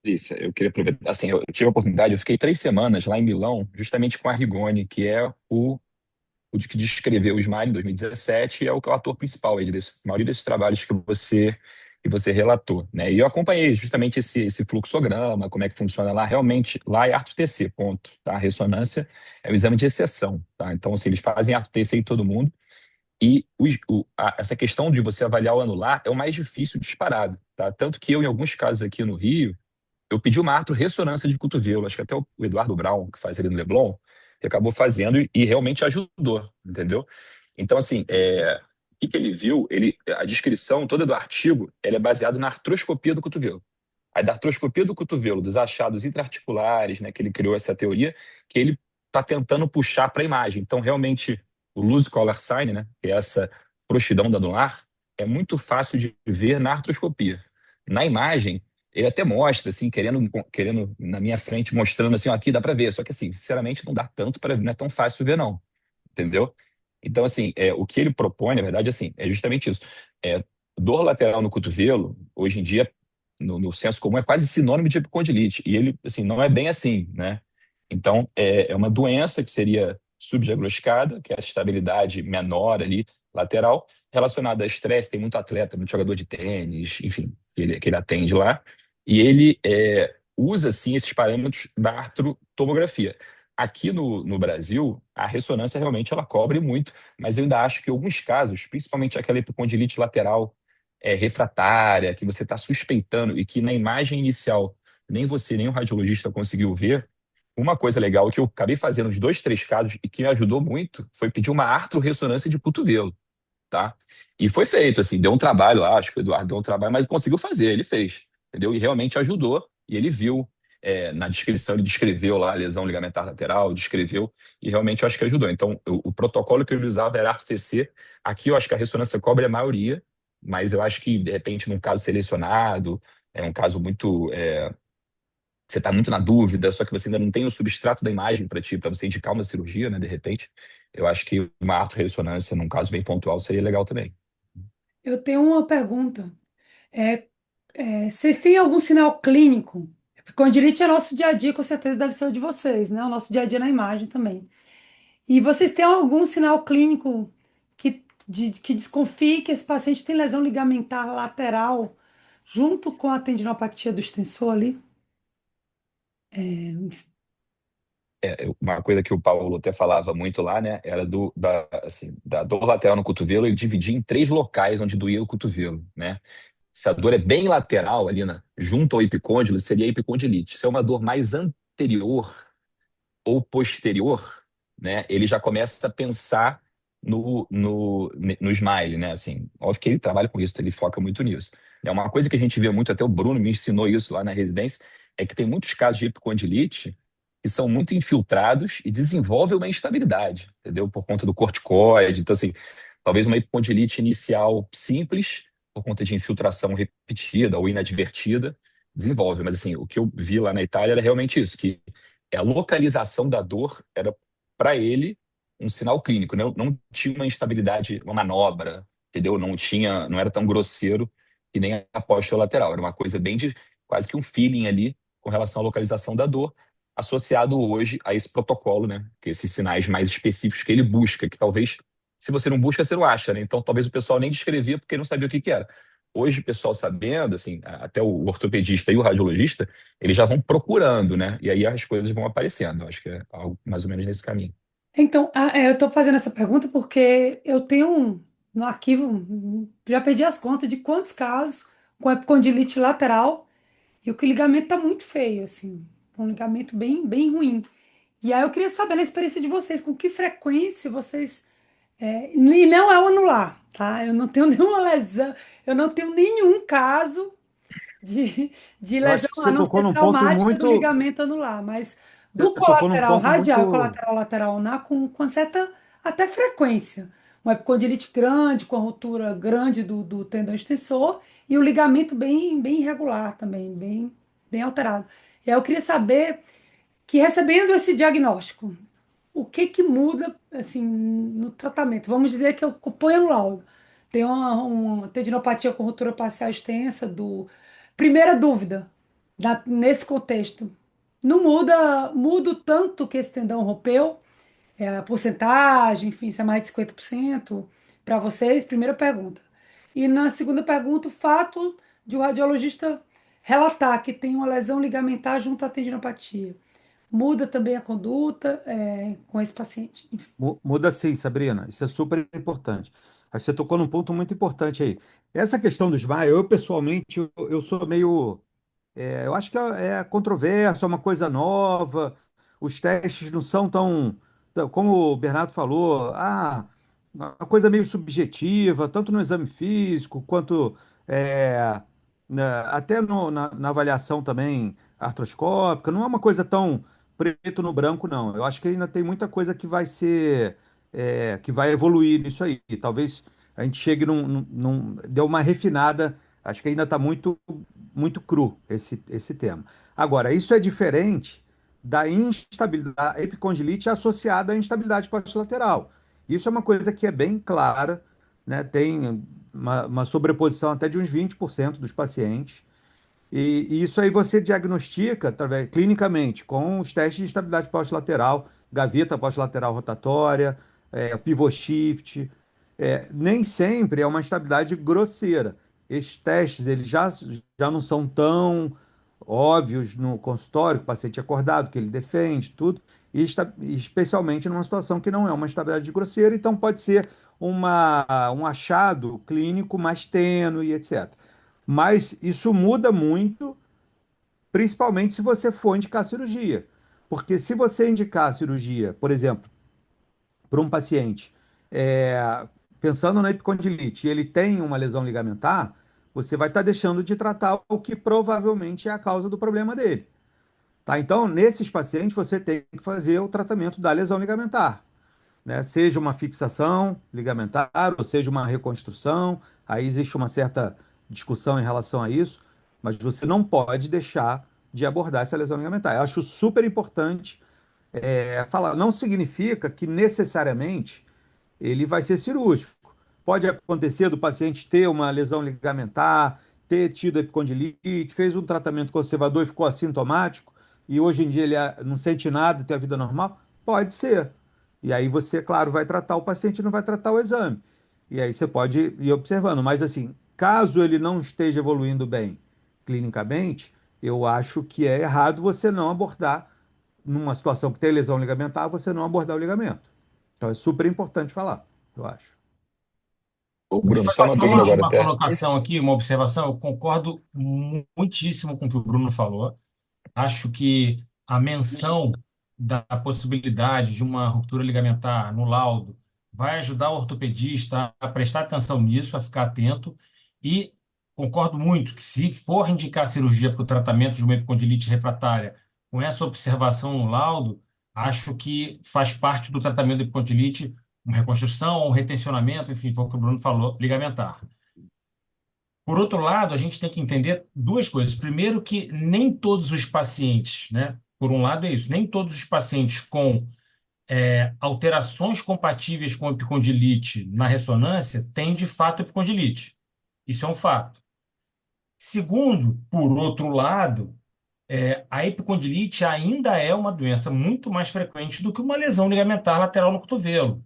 Isso, eu queria aproveitar. Assim, eu tive a oportunidade, eu fiquei 3 semanas lá em Milão, justamente com a Rigoni, que é o de que descreveu o Smile em 2017, e é o ator principal aí a maioria desses trabalhos que você relatou, né? E eu acompanhei justamente esse fluxograma, como é que funciona lá. Realmente, lá é arto-TC, ponto, tá? A ressonância é um exame de exceção, tá? Então, assim, eles fazem arto-TC em todo mundo, e essa questão de você avaliar o anular é o mais difícil disparado, tá? Tanto que eu, em alguns casos aqui no Rio, eu pedi uma artrorressonância de cotovelo, acho que até o Eduardo Brown, que faz ali no Leblon, que acabou fazendo e realmente ajudou, entendeu? Então, assim, o que ele viu, a descrição toda do artigo, ela é baseada na artroscopia do cotovelo. Aí da artroscopia do cotovelo, dos achados intraarticulares, né, que ele criou essa teoria, que ele está tentando puxar para a imagem. Então, realmente, o loose collar sign, né, que é essa frouxidão da anular, é muito fácil de ver na artroscopia. Na imagem, ele até mostra, assim, querendo na minha frente, mostrando assim, ó, aqui dá para ver. Só que, assim, sinceramente, não dá tanto para ver, não é tão fácil ver, não. Entendeu? Então, assim, o que ele propõe, na verdade, assim, é justamente isso. Dor lateral no cotovelo, hoje em dia, no senso comum, é quase sinônimo de epicondilite. E ele, assim, não é bem assim, né? Então, é uma doença que seria subdiagnosticada, que é essa estabilidade menor ali, lateral, relacionada a estresse. Tem muito atleta, muito jogador de tênis, enfim, que ele atende lá. E ele usa, sim, esses parâmetros da artrotomografia. Aqui no Brasil, a ressonância realmente ela cobre muito, mas eu ainda acho que em alguns casos, principalmente aquela epicondilite lateral refratária, que você está suspeitando e que na imagem inicial nem você nem o radiologista conseguiu ver, uma coisa legal que eu acabei fazendo nos 2, 3 casos e que me ajudou muito foi pedir uma artrorressonância de cotovelo, tá? E foi feito, assim, deu um trabalho lá, acho que o Eduardo deu um trabalho, mas conseguiu fazer, ele fez, entendeu? E realmente ajudou, e ele viu, na descrição, ele descreveu lá a lesão ligamentar lateral, descreveu, e realmente eu acho que ajudou. Então, o protocolo que ele usava era arto-TC, aqui eu acho que a ressonância cobre a maioria, mas eu acho que, de repente, num caso selecionado, é um caso muito, você está muito na dúvida, só que você ainda não tem o substrato da imagem para ti, para você indicar uma cirurgia, né, de repente, eu acho que uma artrorressonância, num caso bem pontual, seria legal também. Eu tenho uma pergunta. Vocês têm algum sinal clínico? Condilite é nosso dia a dia, com certeza deve ser o de vocês, né? O nosso dia a dia na imagem também. E vocês têm algum sinal clínico que desconfie que esse paciente tem lesão ligamentar lateral junto com a tendinopatia do extensor ali? Uma coisa que o Paulo até falava muito lá, né, era assim, da dor lateral no cotovelo, ele dividia em 3 locais onde doía o cotovelo, né? Se a dor é bem lateral, ali junto ao epicôndilo, seria epicondilite. Se é uma dor mais anterior ou posterior, né, ele já começa a pensar no Smile, né? Assim, óbvio que ele trabalha com isso, ele foca muito nisso. É uma coisa que a gente vê muito, até o Bruno me ensinou isso lá na residência, é que tem muitos casos de epicondilite que são muito infiltrados e desenvolvem uma instabilidade, entendeu? Por conta do corticoide. Então, assim, talvez uma epicondilite inicial simples, por conta de infiltração repetida ou inadvertida, desenvolve. Mas, assim, o que eu vi lá na Itália era realmente isso, que a localização da dor era, para ele, um sinal clínico, né? Não tinha uma instabilidade, uma manobra, entendeu? Não era tão grosseiro que nem a lateral. Era uma coisa bem de quase que um feeling ali com relação à localização da dor, associado hoje a esse protocolo, né? Que esses sinais mais específicos que ele busca, que talvez, se você não busca, você não acha, né? Então, talvez o pessoal nem descrevia porque não sabia o que que era. Hoje, o pessoal sabendo, assim, até o ortopedista e o radiologista, eles já vão procurando, né? E aí as coisas vão aparecendo. Eu acho que é algo mais ou menos nesse caminho. Então, eu estou fazendo essa pergunta porque eu tenho no arquivo, já perdi as contas de quantos casos com epicondilite lateral e o que o ligamento está muito feio, assim, um ligamento bem ruim. E aí eu queria saber na experiência de vocês, com que frequência vocês. E não é o anular, tá? Eu não tenho nenhuma lesão, eu não tenho nenhum caso de, de Eu lesão, acho que a você não tocou ser num ponto traumática do muito, ligamento anular, mas você do tocou num colateral ponto radial e muito, colateral lateral ulnar com certa até frequência. Uma epicondilite grande, com a ruptura grande do tendão extensor e o ligamento bem irregular também, bem alterado. E aí eu queria saber que recebendo esse diagnóstico, o que que muda assim no tratamento? Vamos dizer que eu ponho no laudo. Tem uma tendinopatia com ruptura parcial extensa do. Primeira dúvida, nesse contexto. Não muda o tanto que esse tendão rompeu, a porcentagem, enfim, se é mais de 50% para vocês? Primeira pergunta. E na segunda pergunta, o fato de o radiologista relatar que tem uma lesão ligamentar junto à tendinopatia. Muda também a conduta, com esse paciente. Enfim. muda sim, Sabrina. Isso é super importante. Aí você tocou num ponto muito importante aí. Essa questão do SMAI, eu pessoalmente, eu sou meio. Eu acho que é controverso, é uma coisa nova. Os testes não são como o Bernardo falou, uma coisa meio subjetiva, tanto no exame físico quanto é, até na avaliação também artroscópica. Não é uma coisa tão preto no branco, não. Eu acho que ainda tem muita coisa que vai que vai evoluir nisso aí. Talvez a gente chegue deu uma refinada. Acho que ainda está muito cru esse tema. Agora, isso é diferente da instabilidade, epicondilite associada à instabilidade pós-lateral. Isso é uma coisa que é bem clara, né? Tem uma sobreposição até de uns 20% dos pacientes. E isso aí você diagnostica clinicamente com os testes de estabilidade pós-lateral, gaveta pós-lateral rotatória, pivot shift. Nem sempre é uma estabilidade grosseira. Esses testes eles já não são tão óbvios no consultório, que o paciente é acordado, que ele defende, tudo, especialmente numa situação que não é uma estabilidade grosseira, então pode ser um achado clínico mais tênue, etc. Mas isso muda muito, principalmente se você for indicar cirurgia. Porque se você indicar a cirurgia, por exemplo, para um paciente, pensando na epicondilite, e ele tem uma lesão ligamentar, você vai estar deixando de tratar o que provavelmente é a causa do problema dele. Tá? Então, nesses pacientes, você tem que fazer o tratamento da lesão ligamentar, né? Seja uma fixação ligamentar ou seja uma reconstrução. Aí existe uma certa discussão em relação a isso, mas você não pode deixar de abordar essa lesão ligamentar. Eu acho super importante falar. Não significa que necessariamente ele vai ser cirúrgico. Pode acontecer do paciente ter uma lesão ligamentar, ter tido epicondilite, fez um tratamento conservador e ficou assintomático, e hoje em dia ele não sente nada, tem a vida normal? Pode ser. E aí você, claro, vai tratar o paciente e não vai tratar o exame. E aí você pode ir observando. Mas assim, caso ele não esteja evoluindo bem clinicamente, eu acho que é errado você não abordar, numa situação que tem lesão ligamentar, você não abordar o ligamento. Então é super importante falar, eu acho. Ô, Bruno, só uma Só dúvida agora uma até. colocação aqui, uma observação. Eu concordo muitíssimo com o que o Bruno falou. Acho que a menção da possibilidade de uma ruptura ligamentar no laudo vai ajudar o ortopedista a prestar atenção nisso, a ficar atento, e concordo muito que se for indicar cirurgia para o tratamento de uma epicondilite refratária, com essa observação no laudo, acho que faz parte do tratamento da epicondilite uma reconstrução, um retencionamento, enfim, foi o que o Bruno falou, ligamentar. Por outro lado, a gente tem que entender duas coisas. Primeiro, que nem todos os pacientes, né? Por um lado é isso, nem todos os pacientes com alterações compatíveis com epicondilite na ressonância têm de fato epicondilite. Isso é um fato. Segundo, por outro lado, a epicondilite ainda é uma doença muito mais frequente do que uma lesão ligamentar lateral no cotovelo.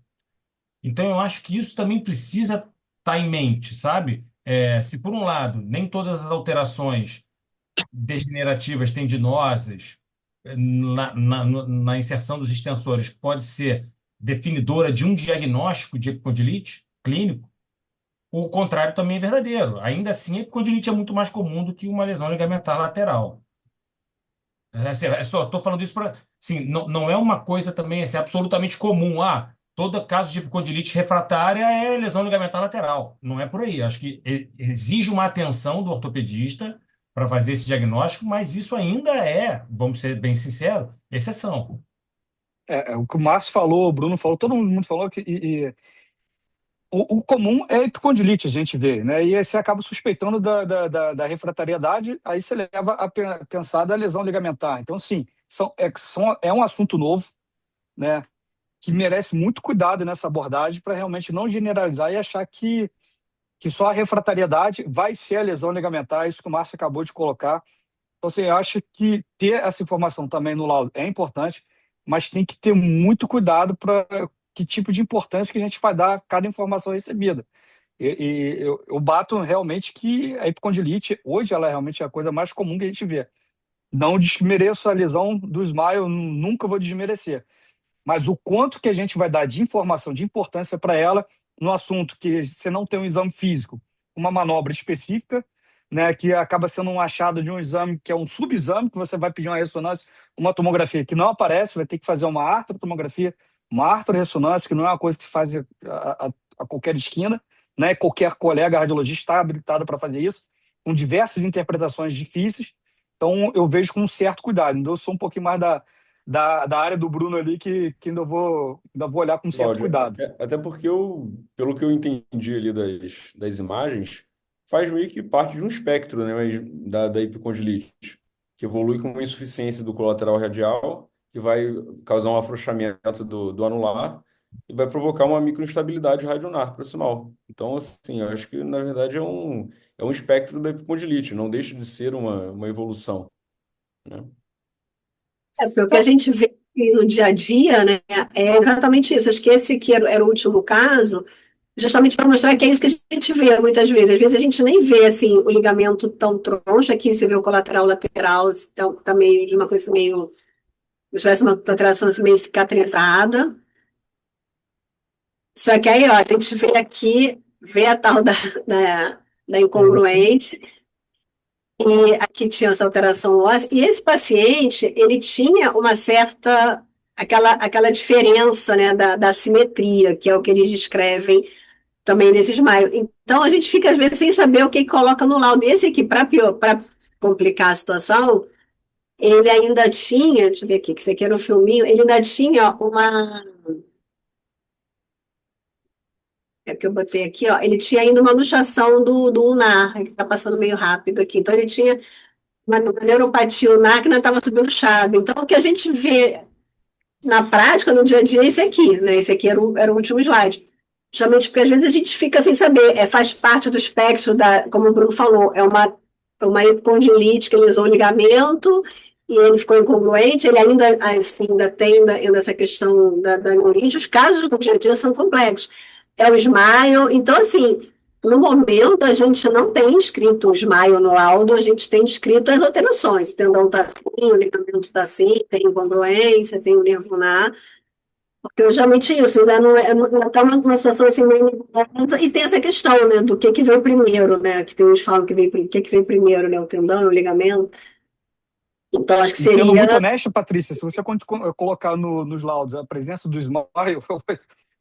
Então, eu acho que isso também precisa estar em mente, sabe? Se, por um lado, nem todas as alterações degenerativas tendinosas na inserção dos extensores pode ser definidora de um diagnóstico de epicondilite clínico, o contrário também é verdadeiro. Ainda assim, a epicondilite é muito mais comum do que uma lesão ligamentar lateral. Estou falando isso para. Sim, não é uma coisa também assim, absolutamente comum. Todo caso de epicondilite refratária é lesão ligamentar lateral. Não é por aí. Acho que exige uma atenção do ortopedista para fazer esse diagnóstico, mas isso ainda é, vamos ser bem sinceros, exceção. O que o Márcio falou, o Bruno falou, todo mundo falou que o comum é a epicondilite, a gente vê, né? E aí você acaba suspeitando da refratariedade, aí você leva a pensar da lesão ligamentar. Então, sim, é um assunto novo, né? Que merece muito cuidado nessa abordagem para realmente não generalizar e achar que só a refratariedade vai ser a lesão ligamentar, isso que o Márcio acabou de colocar. Então, assim, eu acho que ter essa informação também no laudo é importante, mas tem que ter muito cuidado para que tipo de importância que a gente vai dar a cada informação recebida. Eu bato realmente que a epicondilite, hoje, ela é realmente a coisa mais comum que a gente vê. Não desmereço a lesão do Smile, nunca vou desmerecer. Mas o quanto que a gente vai dar de informação, de importância para ela, no assunto que você não tem um exame físico, uma manobra específica, né, que acaba sendo um achado de um exame que é um subexame, que você vai pedir uma ressonância, uma tomografia que não aparece, vai ter que fazer uma artrotomografia, uma artroressonância, que não é uma coisa que se faz a qualquer esquina, né, qualquer colega radiologista está habilitado para fazer isso, com diversas interpretações difíceis. Então, eu vejo com um certo cuidado. Então, eu sou um pouquinho mais da área do Bruno ali, que ainda vou olhar com certo Cláudio, cuidado. até porque pelo que eu entendi ali das imagens, faz meio que parte de um espectro, né, da epicondilite, que evolui com uma insuficiência do colateral radial, que vai causar um afrouxamento do anular e vai provocar uma microinstabilidade radionar proximal. Então, assim, eu acho que, na verdade, é um espectro da epicondilite, não deixa de ser uma evolução, né? Porque o que a gente vê aqui no dia a dia, né, é exatamente isso. Acho que esse que era o último caso, justamente para mostrar que é isso que a gente vê muitas vezes. Às vezes a gente nem vê assim o ligamento tão troncho, aqui você vê o colateral lateral, então tá meio de uma coisa meio, como se tivesse uma alteração assim, meio cicatrizada. Só que aí, ó, a gente vê aqui, vê a tal da É isso. incongruência, e aqui tinha essa alteração óssea, e esse paciente, ele tinha uma certa, aquela diferença, né, da simetria, que é o que eles descrevem também nesses maios. Então, a gente fica, às vezes, sem saber o que coloca no laudo. Esse aqui, para complicar a situação, ele ainda tinha, deixa eu ver aqui, que isso aqui era um filminho, ele ainda tinha uma, é que eu botei aqui, ó, ele tinha ainda uma luxação do ulnar, que está passando meio rápido aqui. Então, ele tinha uma neuropatia ulnar que não estava subluxada. Então, o que a gente vê na prática, no dia a dia, é esse aqui, né? Esse aqui era o último slide. Justamente porque às vezes a gente fica sem saber, faz parte do espectro como o Bruno falou, é uma epicondilite que lesou o ligamento e ele ficou incongruente, ele ainda, assim, ainda essa questão da neurite, os casos do dia a dia são complexos. É o Smile, então assim, no momento a gente não tem escrito o Smile no laudo, a gente tem escrito as alterações, o tendão está assim, o ligamento está assim, tem incongruência, tem o nervo ulnar, porque eu já meti isso, ainda não está numa situação assim meio nebulosa, e tem essa questão, né, do que veio primeiro, né, que tem uns que falam que veio primeiro, né, o tendão, o ligamento, então acho que E sendo seria, muito honesto, Patrícia, se você colocar nos laudos a presença do Smile,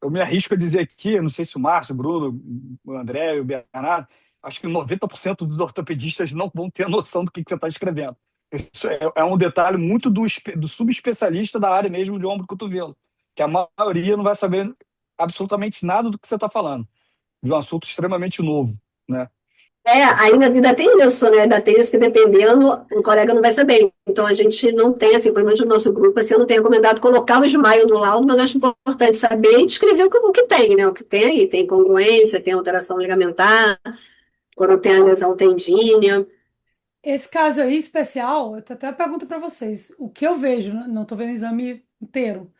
eu me arrisco a dizer aqui, não sei se o Márcio, o Bruno, o André e o Bernardo, acho que 90% dos ortopedistas não vão ter noção do que você está escrevendo. Isso é um detalhe muito do subespecialista da área mesmo de ombro e cotovelo, que a maioria não vai saber absolutamente nada do que você está falando, de um assunto extremamente novo, né? Ainda tem isso, né? Ainda tem isso que dependendo, o colega não vai saber. Então a gente não tem, assim, pelo menos no nosso grupo, assim, eu não tenho recomendado colocar o esmaio no laudo, mas eu acho importante saber e descrever o que tem, né? O que tem aí. Tem incongruência, tem alteração ligamentar, quando tem a lesão tendínea. Esse caso aí especial, eu tenho até uma pergunta para vocês. O que eu vejo, não estou vendo o exame inteiro,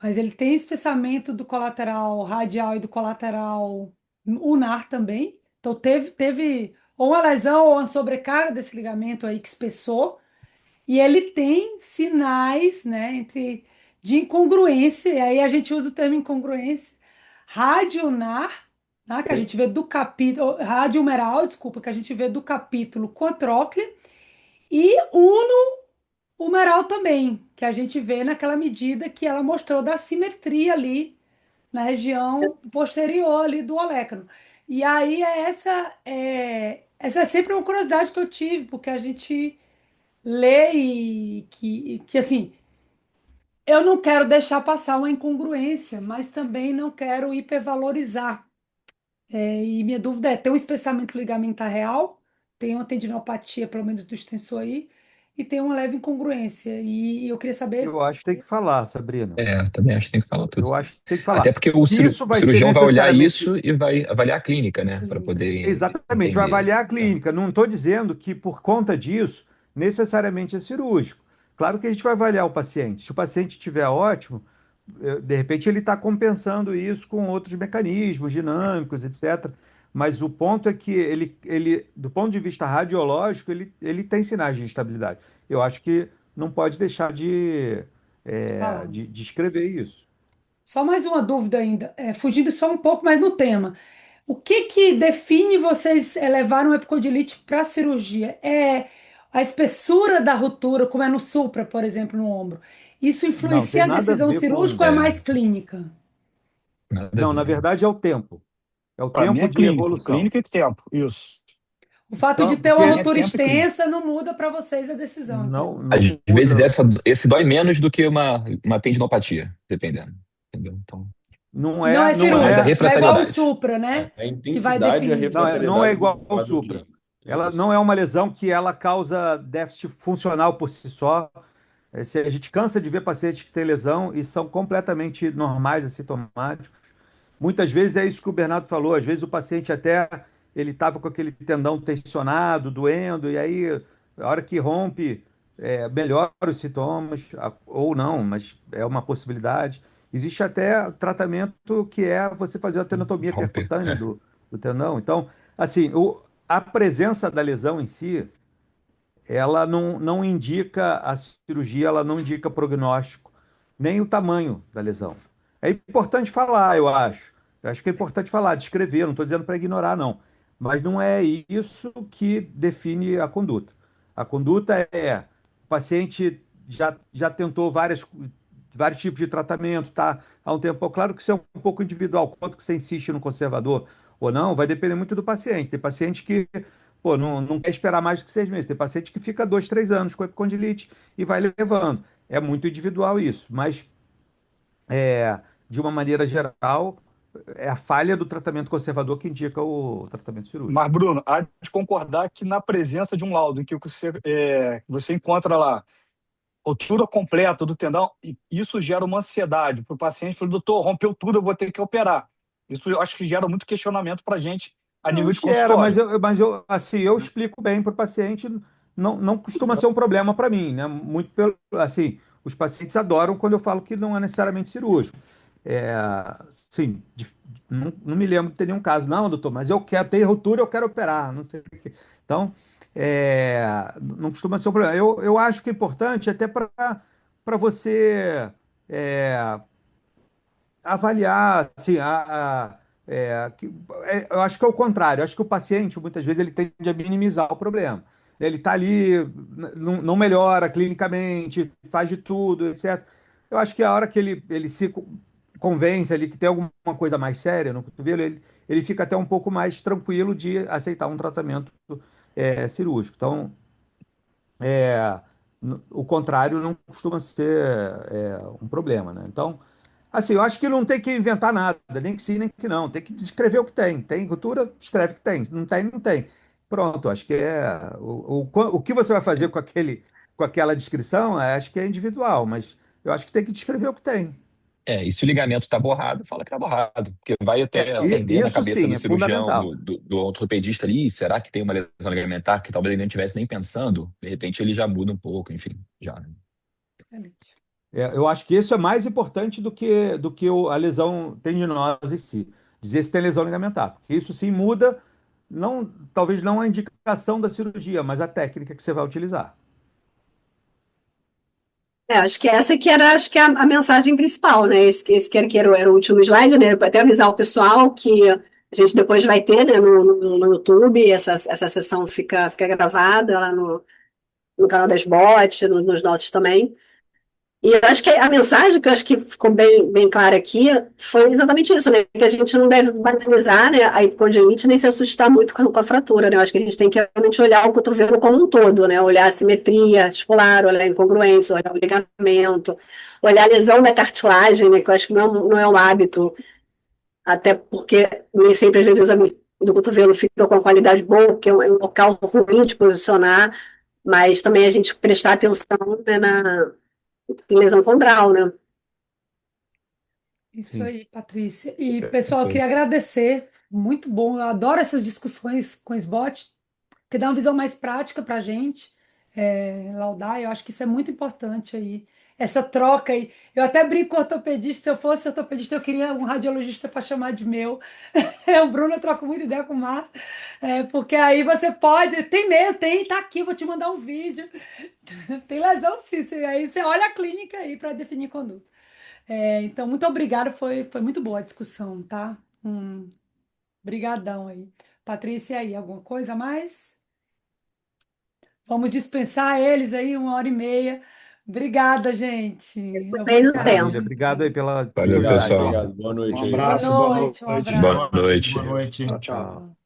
mas ele tem espessamento do colateral radial e do colateral ulnar também. Então teve ou uma lesão ou uma sobrecarga desse ligamento aí que espessou. E ele tem sinais, né, de incongruência, e aí a gente usa o termo incongruência radionar, né, que a gente vê do capítulo, radiomeral, desculpa, que a gente vê do capítulo com a tróclea, e uno-humeral também, que a gente vê naquela medida que ela mostrou da simetria ali na região posterior ali do olecano. E aí essa é sempre uma curiosidade que eu tive, porque a gente lê e que assim, eu não quero deixar passar uma incongruência, mas também não quero hipervalorizar. E minha dúvida é, tem um espessamento ligamentar real, tem uma tendinopatia, pelo menos do extensor aí, e tem uma leve incongruência. E eu queria saber. Eu acho que tem que falar, Sabrina. Também acho que tem que falar tudo. Eu acho que tem que Até falar. porque o Se isso vai ser cirurgião vai olhar necessariamente. isso e vai avaliar a clínica, né? Para Clínica. poder Exatamente, vai entender. avaliar a clínica. Não estou dizendo que por conta disso necessariamente é cirúrgico. Claro que a gente vai avaliar o paciente. Se o paciente estiver ótimo, de repente ele está compensando isso com outros mecanismos dinâmicos, etc. Mas o ponto é que do ponto de vista radiológico, ele tem sinais de instabilidade. Eu acho que não pode deixar Falar. de descrever isso. Só mais uma dúvida ainda, fugindo só um pouco mais no tema. O que que define vocês levar um epicondilite para cirurgia? É a espessura da ruptura, como é no supra, por exemplo, no ombro. Isso Não, influencia tem a nada a decisão ver cirúrgica com. ou é É, mais clínica? nada a Não, ver. na verdade é o tempo. É o Para mim tempo é de clínico, evolução. clínica e tempo, isso. O fato de Então, ter uma Para porque mim é ruptura tempo e clínica. extensa não muda para vocês a decisão, então. Às não vezes muda, não. esse dói menos do que uma tendinopatia, dependendo. Entendeu? Então, Não E não é, é não mas a cirúrgico, é, não é igual o refratariedade. supra, né? A Que vai intensidade e a definir. não é refratariedade igual do ao quadro supra. clínico. É Ela não isso. é uma lesão que ela causa déficit funcional por si só. Se a gente cansa de ver pacientes que têm lesão e são completamente normais, assintomáticos. Muitas vezes é isso que o Bernardo falou. Às vezes o paciente até ele estava com aquele tendão tensionado, doendo, e aí a hora que rompe, melhora os sintomas, ou não, mas é uma possibilidade. Existe até tratamento que é você fazer a tenotomia Romper. percutânea do tendão. Então, assim, a presença da lesão em si, ela não indica a cirurgia, ela não indica prognóstico, nem o tamanho da lesão. É importante falar, eu acho. Eu acho que é importante falar, descrever, não estou dizendo para ignorar, não. Mas não é isso que define a conduta. A conduta o paciente já tentou vários tipos de tratamento, tá? Há um tempo. Claro que isso é um pouco individual, quanto que você insiste no conservador ou não, vai depender muito do paciente. Tem paciente que pô, não quer esperar mais do que 6 meses. Tem paciente que fica 2, 3 anos com epicondilite e vai levando. É muito individual isso, mas de uma maneira geral, é a falha do tratamento conservador que indica o tratamento cirúrgico. Mas, Bruno, há de concordar que na presença de um laudo em que você encontra lá rotura completa do tendão, e isso gera uma ansiedade para o paciente. Fala, doutor, rompeu tudo, eu vou ter que operar. Isso eu acho que gera muito questionamento para a gente a Não nível de gera, consultório. assim, eu explico bem para o paciente, não costuma ser um problema para mim, né? Muito pelo, assim, os pacientes adoram quando eu falo que não é necessariamente cirúrgico. É, sim, não me lembro de ter nenhum caso, não, doutor, mas eu quero ter ruptura, eu quero operar, não sei o quê. Então, não costuma ser um problema. Eu acho que é importante até para você é, avaliar, assim, eu acho que é o contrário. Eu acho que o paciente, muitas vezes, ele tende a minimizar o problema. Ele está ali, não melhora clinicamente, faz de tudo, etc. Eu acho que a hora que ele se convence ali que tem alguma coisa mais séria no cotovelo, ele fica até um pouco mais tranquilo de aceitar um tratamento cirúrgico. Então, o contrário não costuma ser um problema, né? Então, assim, eu acho que não tem que inventar nada, nem que sim, nem que não. Tem que descrever o que tem. Tem cultura, escreve o que tem. Não tem, não tem. Pronto, acho que o que você vai fazer com aquela descrição, acho que é individual, mas eu acho que tem que descrever o que tem. E se o ligamento está borrado, fala que está borrado, porque vai até acender na Isso cabeça sim, do é cirurgião, fundamental. do ortopedista ali, será que tem uma lesão ligamentar que talvez ele não estivesse nem pensando? De repente ele já muda um pouco, enfim, já, né? Excelente. Eu acho que isso é mais importante do que a lesão tendinosa em si. Dizer se tem lesão ligamentar. Porque isso sim muda, não, talvez não a indicação da cirurgia, mas a técnica que você vai utilizar. Acho que essa que era, acho que a mensagem principal, né? Esse que era o último slide, né? Até avisar o pessoal que a gente depois vai ter, né, no YouTube, essa sessão fica gravada lá no canal das bots, nos nossos também. E eu acho que a mensagem que eu acho que ficou bem clara aqui foi exatamente isso, né? Que a gente não deve banalizar, né, a hipocondilite nem se assustar muito com a fratura, né? Eu acho que a gente tem que realmente olhar o cotovelo como um todo, né? Olhar a simetria articular, olhar a incongruência, olhar o ligamento, olhar a lesão da cartilagem, né? Que eu acho que não é um hábito, até porque nem sempre, às vezes, o exame do cotovelo fica com a qualidade boa, porque é um local ruim de posicionar, mas também a gente prestar atenção, né, em lesão condral, né? Isso Sim. aí, Patrícia. E, pessoal, eu queria Certeza. agradecer. Muito bom. Eu adoro essas discussões com o SBOT, que dá uma visão mais prática para a gente, laudar. Eu acho que isso é muito importante aí. Essa troca aí. Eu até brinco com ortopedista. Se eu fosse ortopedista, eu queria um radiologista para chamar de meu. O Bruno, eu troco muita ideia com o Márcio. Porque aí você pode. Tem mesmo, tem, tá aqui, vou te mandar um vídeo. Tem lesão, sim. Aí você olha a clínica aí para definir conduta. Então, muito obrigada, foi muito boa a discussão, tá? Brigadão aí. Patrícia, e aí, alguma coisa a mais? Vamos dispensar eles aí 1h30. Obrigada, gente. Eu vou Bem no encerrar Maravilha. tempo. aqui. Obrigado aí pela Valeu, Obrigado, disponibilidade. pessoal. obrigado. Boa Um noite aí. Boa abraço, boa noite, um noite. Boa abraço. noite, Boa noite. boa noite. Tchau, Tchau, tchau. tchau.